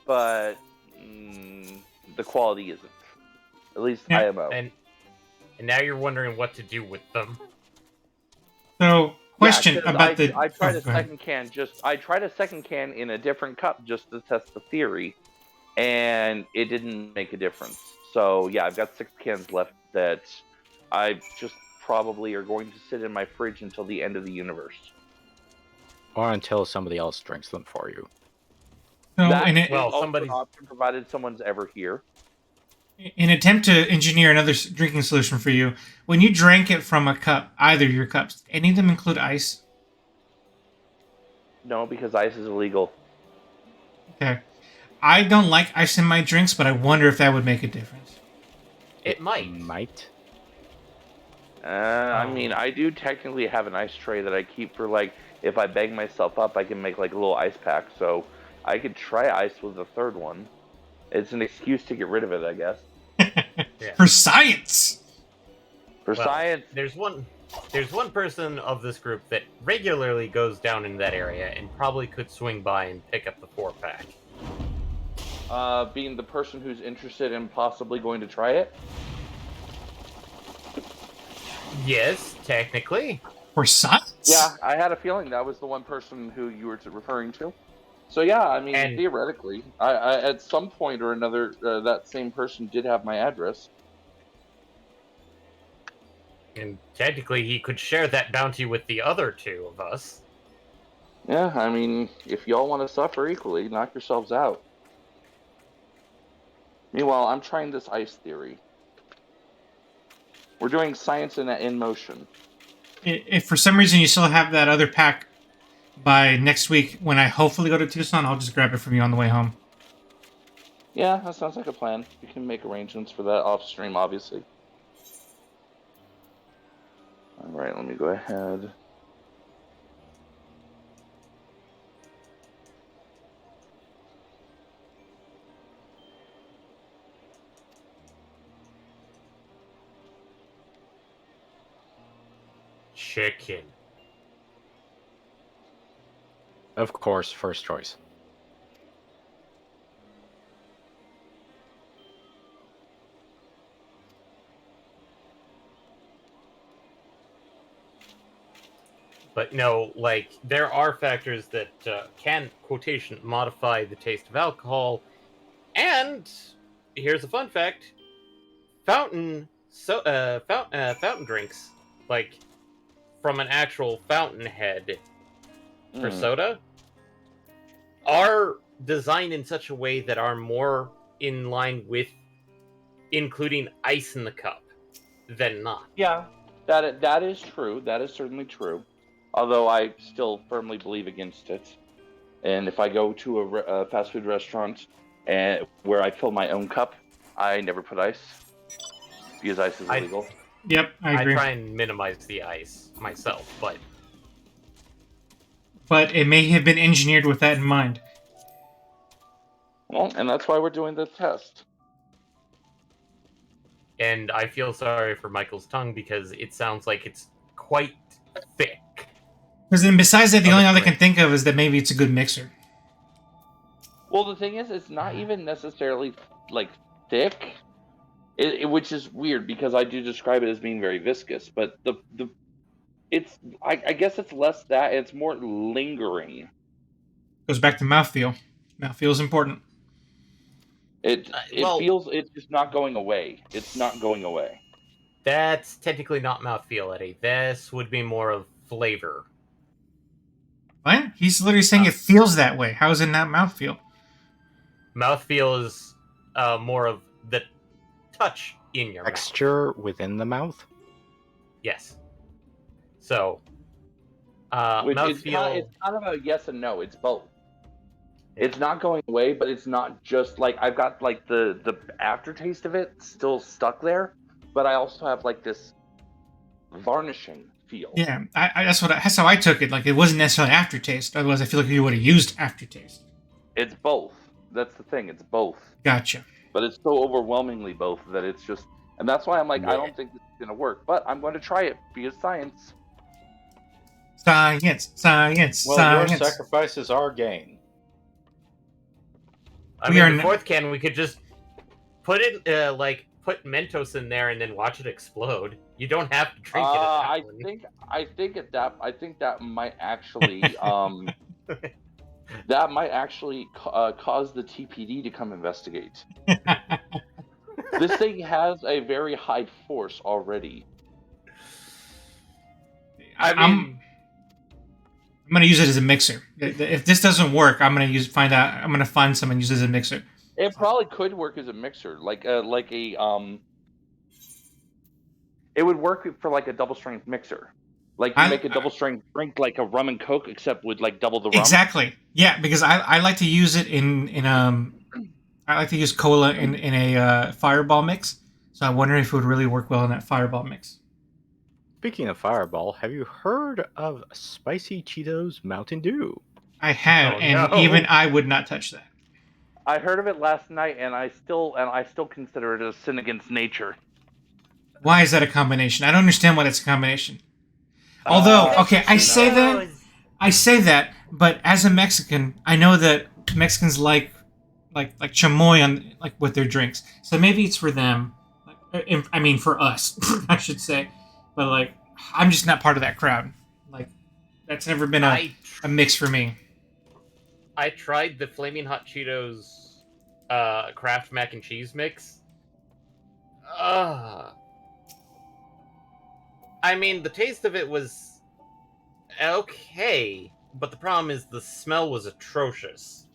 [SPEAKER 4] but the quality isn't. At least
[SPEAKER 1] Yeah.
[SPEAKER 4] IMO.
[SPEAKER 2] And now you're wondering what to do with them.
[SPEAKER 1] So, question
[SPEAKER 4] 'cause
[SPEAKER 1] about the.
[SPEAKER 4] I tried
[SPEAKER 1] oh,
[SPEAKER 4] a
[SPEAKER 1] go ahead.
[SPEAKER 4] second can. I tried a second can in a different cup just to test the theory, and it didn't make a difference. So yeah, I've got 6 cans left that I just probably are going to sit in my fridge until the end of the universe.
[SPEAKER 3] Or until somebody else drinks them for you.
[SPEAKER 1] So,
[SPEAKER 4] That
[SPEAKER 1] in,
[SPEAKER 4] is
[SPEAKER 2] Well,
[SPEAKER 4] also
[SPEAKER 2] somebody's-
[SPEAKER 4] an option provided someone's ever here.
[SPEAKER 1] in attempt to engineer another drinking solution for you, when you drank it from a cup, either your cups, any of them include ice?
[SPEAKER 4] No, because ice is illegal.
[SPEAKER 1] Okay. I don't like ice in my drinks, but I wonder if that would make a difference.
[SPEAKER 2] It might.
[SPEAKER 3] Might.
[SPEAKER 4] I mean, I do technically have an ice tray that I keep for like if I bang myself up, I can make like a little ice pack. So I could try ice with the third one. It's an excuse to get rid of it, I guess.
[SPEAKER 2] Yeah.
[SPEAKER 1] For science!
[SPEAKER 4] For
[SPEAKER 2] Well,
[SPEAKER 4] science,
[SPEAKER 2] There's one person of this group that regularly goes down in that area and probably could swing by and pick up the 4-pack.
[SPEAKER 4] being the person who's interested in possibly going to try it.
[SPEAKER 2] Yes, technically.
[SPEAKER 1] For science?
[SPEAKER 4] Yeah, I had a feeling that was the one person who you were referring to. So yeah, I mean,
[SPEAKER 2] And-
[SPEAKER 4] theoretically, I at some point or another, that same person did have my address.
[SPEAKER 2] And technically, he could share that bounty with the other 2 of us.
[SPEAKER 4] Yeah, I mean, if y'all want to suffer equally, knock yourselves out. Meanwhile, I'm trying this ice theory. We're doing science in motion.
[SPEAKER 1] If for some reason you still have that other pack by next week, when I hopefully go to Tucson, I'll just grab it from you on the way home.
[SPEAKER 4] Yeah, that sounds like a plan. We can make arrangements for that off stream, obviously. All right, let me go ahead.
[SPEAKER 2] Chicken.
[SPEAKER 3] Of course, first choice.
[SPEAKER 2] But no, like, there are factors that can, quotation, modify the taste of alcohol. And here's a fun fact: fountain fountain drinks, like from an actual fountainhead for soda, are designed in such a way that are more in line with including ice in the cup than not.
[SPEAKER 4] Yeah, that is true. That is certainly true. Although I still firmly believe against it. And if I go to a fast food restaurant and where I fill my own cup, I never put ice because ice is illegal.
[SPEAKER 1] Yep, I
[SPEAKER 2] I
[SPEAKER 1] agree.
[SPEAKER 2] try and minimize the ice myself,
[SPEAKER 1] But it may have been engineered with that in mind.
[SPEAKER 4] Well, and that's why we're doing the test.
[SPEAKER 2] and I feel sorry for Michael's tongue because it sounds like it's quite thick.
[SPEAKER 1] Because then, besides that, the
[SPEAKER 2] Oh,
[SPEAKER 1] only
[SPEAKER 2] that's
[SPEAKER 1] other I
[SPEAKER 2] great.
[SPEAKER 1] can think of is that maybe it's a good mixer.
[SPEAKER 4] Well, the thing is, it's not even necessarily like thick, which is weird because I do describe it as being very viscous. But I guess it's less that, it's more lingering.
[SPEAKER 1] Goes back to mouthfeel. Mouthfeel is important.
[SPEAKER 4] It
[SPEAKER 2] well-
[SPEAKER 4] feels, it's just not going away. It's not going away.
[SPEAKER 2] That's technically not mouthfeel, Eddie. This would be more of flavor.
[SPEAKER 1] What? He's literally saying it feels that way. How is it not mouthfeel?
[SPEAKER 2] Mouthfeel is more of the touch in your mouth.
[SPEAKER 3] Texture within the mouth?
[SPEAKER 2] Yes. So,
[SPEAKER 4] Which
[SPEAKER 2] mouthfeel.
[SPEAKER 4] it's kind of a yes and no. It's both. It's not going away, but it's not just like I've got like the aftertaste of it still stuck there, but I also have like this varnishing feel.
[SPEAKER 1] Yeah, that's how I took it. Like, it wasn't necessarily aftertaste. Otherwise, I feel like you would have used aftertaste.
[SPEAKER 4] It's both. That's the thing. It's both.
[SPEAKER 1] Gotcha.
[SPEAKER 4] But it's so overwhelmingly both that it's just, and that's why I'm like, I don't think this is gonna work, but I'm going to try it because science.
[SPEAKER 1] Science, science,
[SPEAKER 5] Well,
[SPEAKER 1] science.
[SPEAKER 5] your sacrifices are gain.
[SPEAKER 2] I
[SPEAKER 1] We
[SPEAKER 2] mean,
[SPEAKER 1] are
[SPEAKER 2] the
[SPEAKER 1] n-
[SPEAKER 2] fourth can, we could just put it, put Mentos in there and then watch it explode. You don't have to drink it. At that
[SPEAKER 4] I
[SPEAKER 2] point.
[SPEAKER 4] think that might actually that might actually cause the TPD to come investigate. This thing has a very high force already.
[SPEAKER 1] I'm gonna use it as a mixer. If this doesn't work, I'm gonna find someone and use it as a mixer.
[SPEAKER 4] It probably could work as a mixer, like a It would work for like a double strength mixer. Like you make a double strength drink like a rum and coke, except with like double the rum.
[SPEAKER 1] Exactly. Yeah, because I like to use it in I like to use cola in a fireball mix. So I wonder if it would really work well in that fireball mix.
[SPEAKER 3] Speaking of Fireball, have you heard of Spicy Cheetos Mountain Dew?
[SPEAKER 1] I have,
[SPEAKER 2] Oh,
[SPEAKER 1] and
[SPEAKER 2] no.
[SPEAKER 1] even I would not touch that.
[SPEAKER 4] I heard of it last night, and I still consider it a sin against nature.
[SPEAKER 1] Why is that a combination? I don't understand why it's a combination. Although, okay, I say that, but as a Mexican, I know that Mexicans like chamoy on like with their drinks. So maybe it's for them. I mean, for us, I should say. But like, I'm just not part of that crowd. Like, that's never been a mix for me.
[SPEAKER 2] I tried the Flaming Hot Cheetos Kraft mac and cheese mix. I mean, the taste of it was okay, but the problem is the smell was atrocious.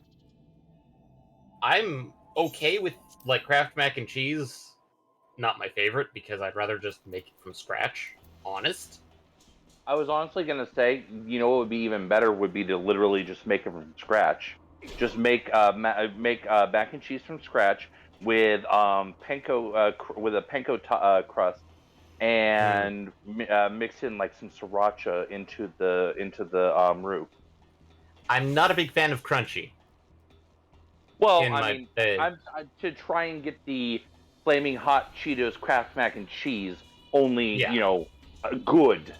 [SPEAKER 2] I'm okay with like Kraft mac and cheese, not my favorite because I'd rather just make it from scratch. Honest.
[SPEAKER 4] I was honestly gonna say, you know, what would be even better would be to literally just make it from scratch. Just make mac and cheese from scratch with panko with a panko crust, and mix in like some sriracha into the roux.
[SPEAKER 2] I'm not a big fan of crunchy.
[SPEAKER 4] Well,
[SPEAKER 2] In
[SPEAKER 4] I
[SPEAKER 2] my
[SPEAKER 4] mean, I'm to try and get the flaming hot Cheetos Kraft mac and cheese only,
[SPEAKER 2] Yeah.
[SPEAKER 4] you know, good.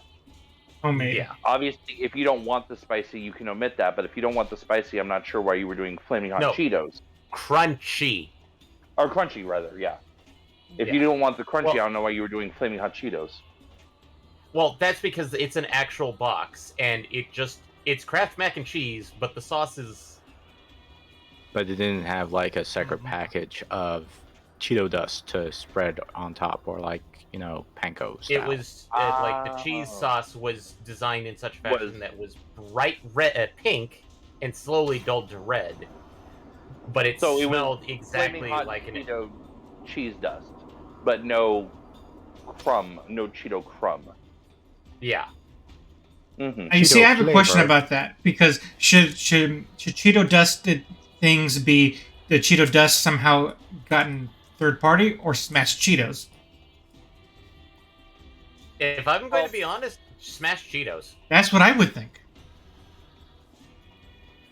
[SPEAKER 1] Homemade.
[SPEAKER 2] yeah.
[SPEAKER 4] Obviously, if you don't want the spicy, you can omit that. But if you don't want the spicy, I'm not sure why you were doing flaming hot
[SPEAKER 2] No.
[SPEAKER 4] Cheetos
[SPEAKER 2] Crunchy.
[SPEAKER 4] or crunchy rather. Yeah. If
[SPEAKER 2] Yeah.
[SPEAKER 4] you don't want the crunchy,
[SPEAKER 2] Well-
[SPEAKER 4] I don't know why you were doing flaming hot Cheetos.
[SPEAKER 2] Well, that's because it's an actual box, and it's Kraft mac and cheese, but the sauce is
[SPEAKER 3] But it didn't have like a separate
[SPEAKER 2] Mm-hmm.
[SPEAKER 3] package of Cheeto dust to spread on top, or like, you know, panko style.
[SPEAKER 2] it was like the cheese
[SPEAKER 4] Oh.
[SPEAKER 2] sauce was designed in such a fashion
[SPEAKER 4] Was-
[SPEAKER 2] that was bright red, pink, and slowly dulled to red. But it
[SPEAKER 4] So it was
[SPEAKER 2] smelled
[SPEAKER 4] flaming
[SPEAKER 2] exactly
[SPEAKER 4] hot
[SPEAKER 2] like an
[SPEAKER 4] Cheeto cheese dust, but no crumb, no Cheeto crumb.
[SPEAKER 2] yeah.
[SPEAKER 4] Mm-hmm.
[SPEAKER 1] You see, I have a question
[SPEAKER 3] flavor.
[SPEAKER 1] about that because should Cheeto dusted things be the Cheeto dust somehow gotten third party or smashed Cheetos?
[SPEAKER 2] If I'm going to be honest, smash Cheetos.
[SPEAKER 1] That's what I would think.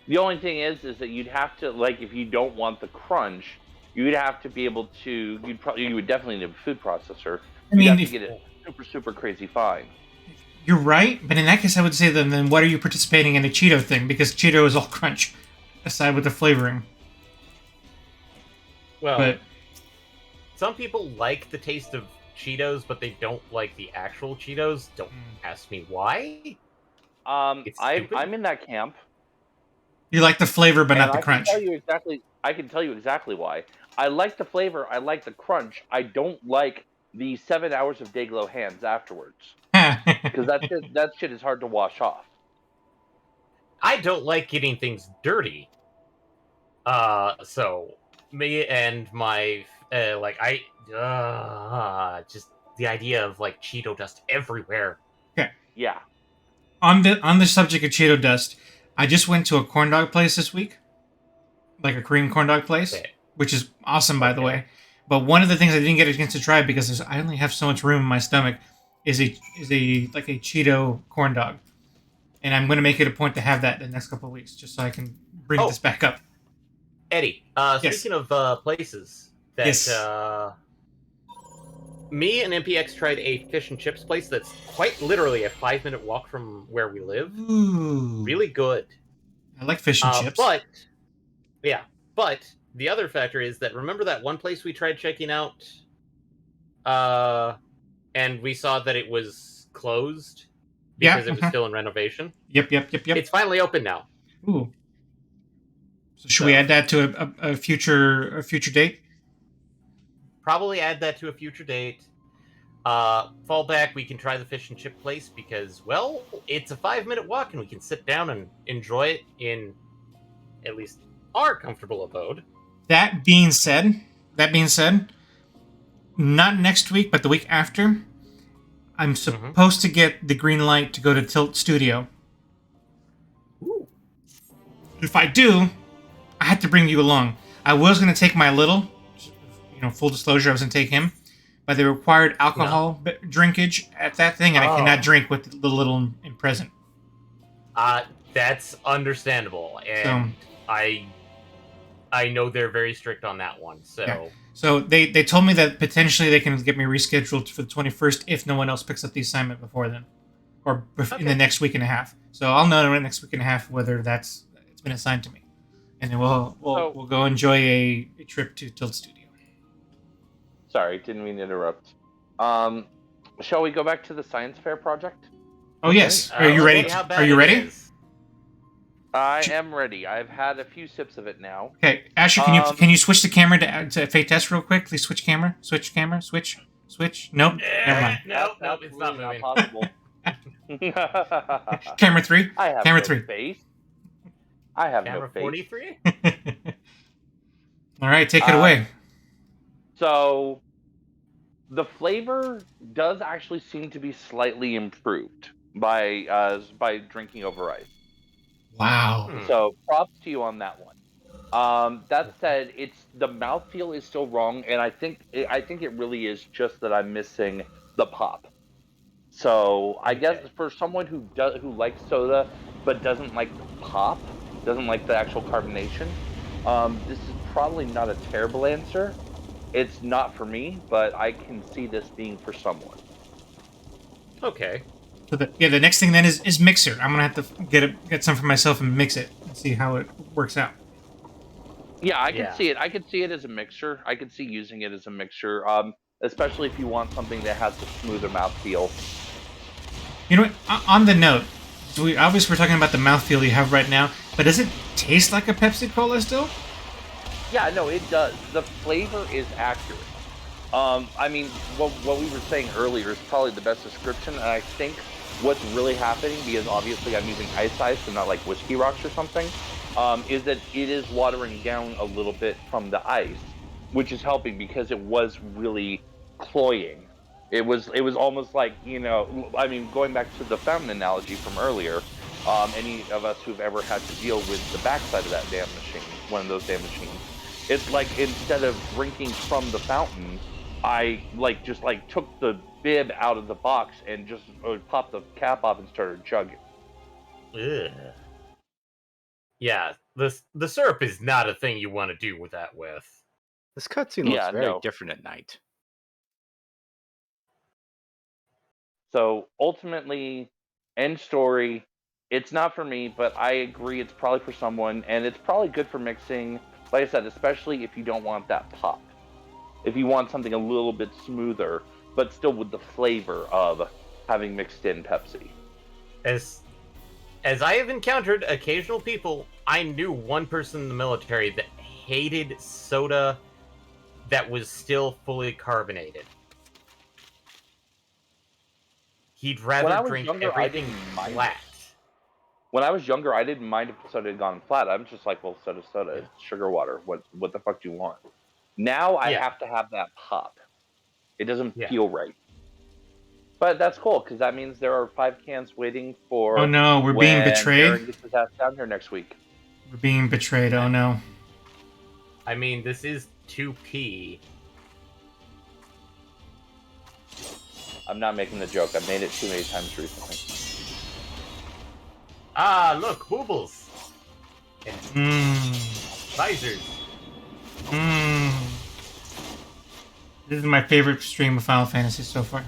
[SPEAKER 4] The only thing is that you'd have to, like, if you don't want the crunch, you'd have to be able to. You would definitely need a food processor.
[SPEAKER 1] I mean,
[SPEAKER 4] you'd have
[SPEAKER 1] if
[SPEAKER 4] to get it super crazy fine.
[SPEAKER 1] you're right, but in that case, I would say then what are you participating in a Cheeto thing? Because Cheeto is all crunch, aside with the flavoring.
[SPEAKER 2] Well,
[SPEAKER 1] But
[SPEAKER 2] some people like the taste of Cheetos, but they don't like the actual Cheetos. Don't ask me why. It's stupid.
[SPEAKER 4] I'm in that camp.
[SPEAKER 1] you like the flavor, but
[SPEAKER 4] and
[SPEAKER 1] not the crunch.
[SPEAKER 4] I can tell you exactly why. I like the flavor. I like the crunch. I don't like the 7 hours of Dayglow hands afterwards because that shit is hard to wash off.
[SPEAKER 2] I don't like getting things dirty. So me and my just the idea of like Cheeto dust everywhere.
[SPEAKER 4] Yeah.
[SPEAKER 1] on the subject of Cheeto dust, I just went to a corn dog place this week, like a Korean corn dog place,
[SPEAKER 2] Okay.
[SPEAKER 1] which is awesome, by the
[SPEAKER 2] Okay.
[SPEAKER 1] way. But one of the things I didn't get a chance to try because I only have so much room in my stomach is a Cheeto corn dog, and I'm going to make it a point to have that in the next couple of weeks, just so I can bring
[SPEAKER 2] Oh.
[SPEAKER 1] this back up.
[SPEAKER 2] Eddie,
[SPEAKER 1] Yes.
[SPEAKER 2] speaking of places that
[SPEAKER 1] Yes.
[SPEAKER 2] me and MPX tried a fish and chips place that's quite literally a 5-minute walk from where we live.
[SPEAKER 1] Ooh,
[SPEAKER 2] Really good.
[SPEAKER 1] I like fish and chips.
[SPEAKER 2] But the other factor is that remember that one place we tried checking out, and we saw that it was closed
[SPEAKER 1] Yeah,
[SPEAKER 2] because it was still in renovation.
[SPEAKER 1] Yep.
[SPEAKER 2] It's finally open now.
[SPEAKER 1] Ooh. So should we add that to a future date?
[SPEAKER 2] Probably add that to a future date. Fall back, we can try the fish and chip place because, well, it's a 5-minute walk and we can sit down and enjoy it in at least our comfortable abode.
[SPEAKER 1] That being said, not next week, but the week after, I'm supposed to get the green light to go to Tilt Studio.
[SPEAKER 2] Ooh.
[SPEAKER 1] If I do, I have to bring you along. I was going to take my little, full disclosure, I was going to take him, but they required alcohol drinkage at that thing, and I cannot drink with the little in present.
[SPEAKER 2] That's understandable, and I know they're very strict on that one. So,
[SPEAKER 1] Yeah. So they told me that potentially they can get me rescheduled for the 21st if no one else picks up the assignment before then, or in the next week and a half. So I'll know in the next week and a half whether it's been assigned to me, and then we'll go enjoy a trip to Tilt Studio.
[SPEAKER 4] Sorry, didn't mean to interrupt. Shall we go back to the science fair project?
[SPEAKER 1] Oh yes, are you
[SPEAKER 2] let's
[SPEAKER 1] ready?
[SPEAKER 2] see how bad
[SPEAKER 1] Are you
[SPEAKER 2] it
[SPEAKER 1] ready?
[SPEAKER 2] is.
[SPEAKER 4] I am ready. I've had a few sips of it now.
[SPEAKER 1] Okay, Asher, can you switch the camera to Fate Test real quick? Please switch camera. Switch. Nope, never mind.
[SPEAKER 2] Nope,
[SPEAKER 4] That's
[SPEAKER 2] it's not
[SPEAKER 4] absolutely
[SPEAKER 2] moving.
[SPEAKER 4] possible.
[SPEAKER 1] Camera 3.
[SPEAKER 4] I have
[SPEAKER 1] Camera
[SPEAKER 4] no
[SPEAKER 1] 3.
[SPEAKER 4] face. I have
[SPEAKER 2] Camera
[SPEAKER 4] no face.
[SPEAKER 2] 43?
[SPEAKER 1] All right, take it away.
[SPEAKER 4] So the flavor does actually seem to be slightly improved by drinking over ice.
[SPEAKER 1] Wow.
[SPEAKER 4] So props to you on that one. That said, it's the mouthfeel is still wrong, and I think it really is just that I'm missing the pop. So I guess
[SPEAKER 2] Okay.
[SPEAKER 4] for someone who likes soda but doesn't like the pop, doesn't like the actual carbonation, this is probably not a terrible answer. It's not for me, but I can see this being for someone.
[SPEAKER 2] Okay.
[SPEAKER 1] So the next thing then is mixer. I'm gonna have to get some for myself and mix it and see how it works out.
[SPEAKER 4] Yeah, I could
[SPEAKER 2] Yeah.
[SPEAKER 4] see it. I could see it as a mixer. I could see using it as a mixer, especially if you want something that has a smoother mouthfeel.
[SPEAKER 1] You know what? On the note, so obviously we're talking about the mouthfeel you have right now, but does it taste like a Pepsi Cola still?
[SPEAKER 4] Yeah, no, it does. The flavor is accurate. I mean, what we were saying earlier is probably the best description, and I think what's really happening, because obviously I'm using ice and not like whiskey rocks or something, is that it is watering down a little bit from the ice, which is helping because it was really cloying. It was almost like, I mean, going back to the fountain analogy from earlier, any of us who've ever had to deal with the backside of that damn machine, one of those damn machines, it's like instead of drinking from the fountain, I just took the bib out of the box and just popped the cap off and started chugging.
[SPEAKER 2] Ugh. Yeah, the syrup is not a thing you want to do with that with.
[SPEAKER 3] This cutscene looks
[SPEAKER 4] Yeah,
[SPEAKER 3] very
[SPEAKER 4] no.
[SPEAKER 3] different at night.
[SPEAKER 4] So ultimately, end story. It's not for me, but I agree it's probably for someone, and it's probably good for mixing. Like I said, especially if you don't want that pop. If you want something a little bit smoother, but still with the flavor of having mixed in Pepsi.
[SPEAKER 2] As I have encountered occasional people, I knew one person in the military that hated soda that was still fully carbonated. He'd
[SPEAKER 4] When
[SPEAKER 2] rather
[SPEAKER 4] I was
[SPEAKER 2] drink
[SPEAKER 4] younger, I
[SPEAKER 2] everything
[SPEAKER 4] didn't mind
[SPEAKER 2] flat.
[SPEAKER 4] it. When I was younger, I didn't mind if soda had gone flat. I'm just like, well, soda's soda.
[SPEAKER 2] Yeah.
[SPEAKER 4] It's sugar water. What the fuck do you want? Now I
[SPEAKER 2] Yeah.
[SPEAKER 4] have to have that pop. It doesn't
[SPEAKER 2] Yeah.
[SPEAKER 4] feel right. But that's cool because that means there are 5 cans waiting
[SPEAKER 1] Oh
[SPEAKER 4] for
[SPEAKER 1] no, we're being
[SPEAKER 4] when
[SPEAKER 1] betrayed.
[SPEAKER 4] Aaron gets his ass down here next week.
[SPEAKER 1] We're being betrayed. Oh no.
[SPEAKER 2] I mean, this is 2P.
[SPEAKER 4] I'm not making the joke. I've made it too many times recently.
[SPEAKER 2] Ah, look, boobles.
[SPEAKER 1] Mmm.
[SPEAKER 2] Visors.
[SPEAKER 1] Mmm. This is my favorite stream of Final Fantasy so far.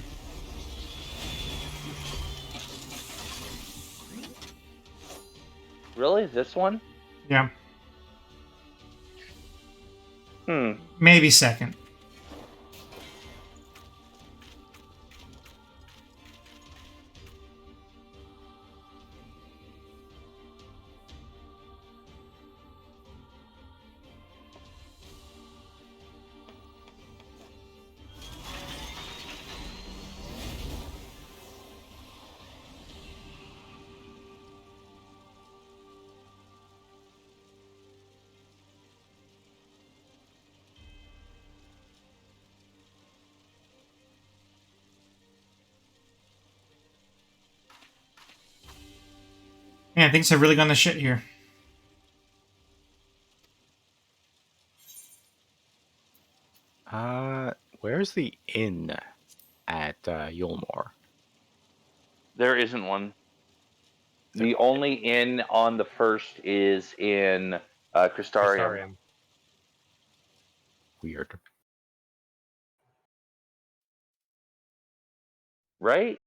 [SPEAKER 4] Really? This one?
[SPEAKER 1] Yeah.
[SPEAKER 4] Maybe
[SPEAKER 1] second. Man, things have really gone to shit here.
[SPEAKER 3] Where's the inn at Yulmore?
[SPEAKER 4] There isn't one. The only inn on the first is in Crystarium.
[SPEAKER 3] Weird.
[SPEAKER 4] Right?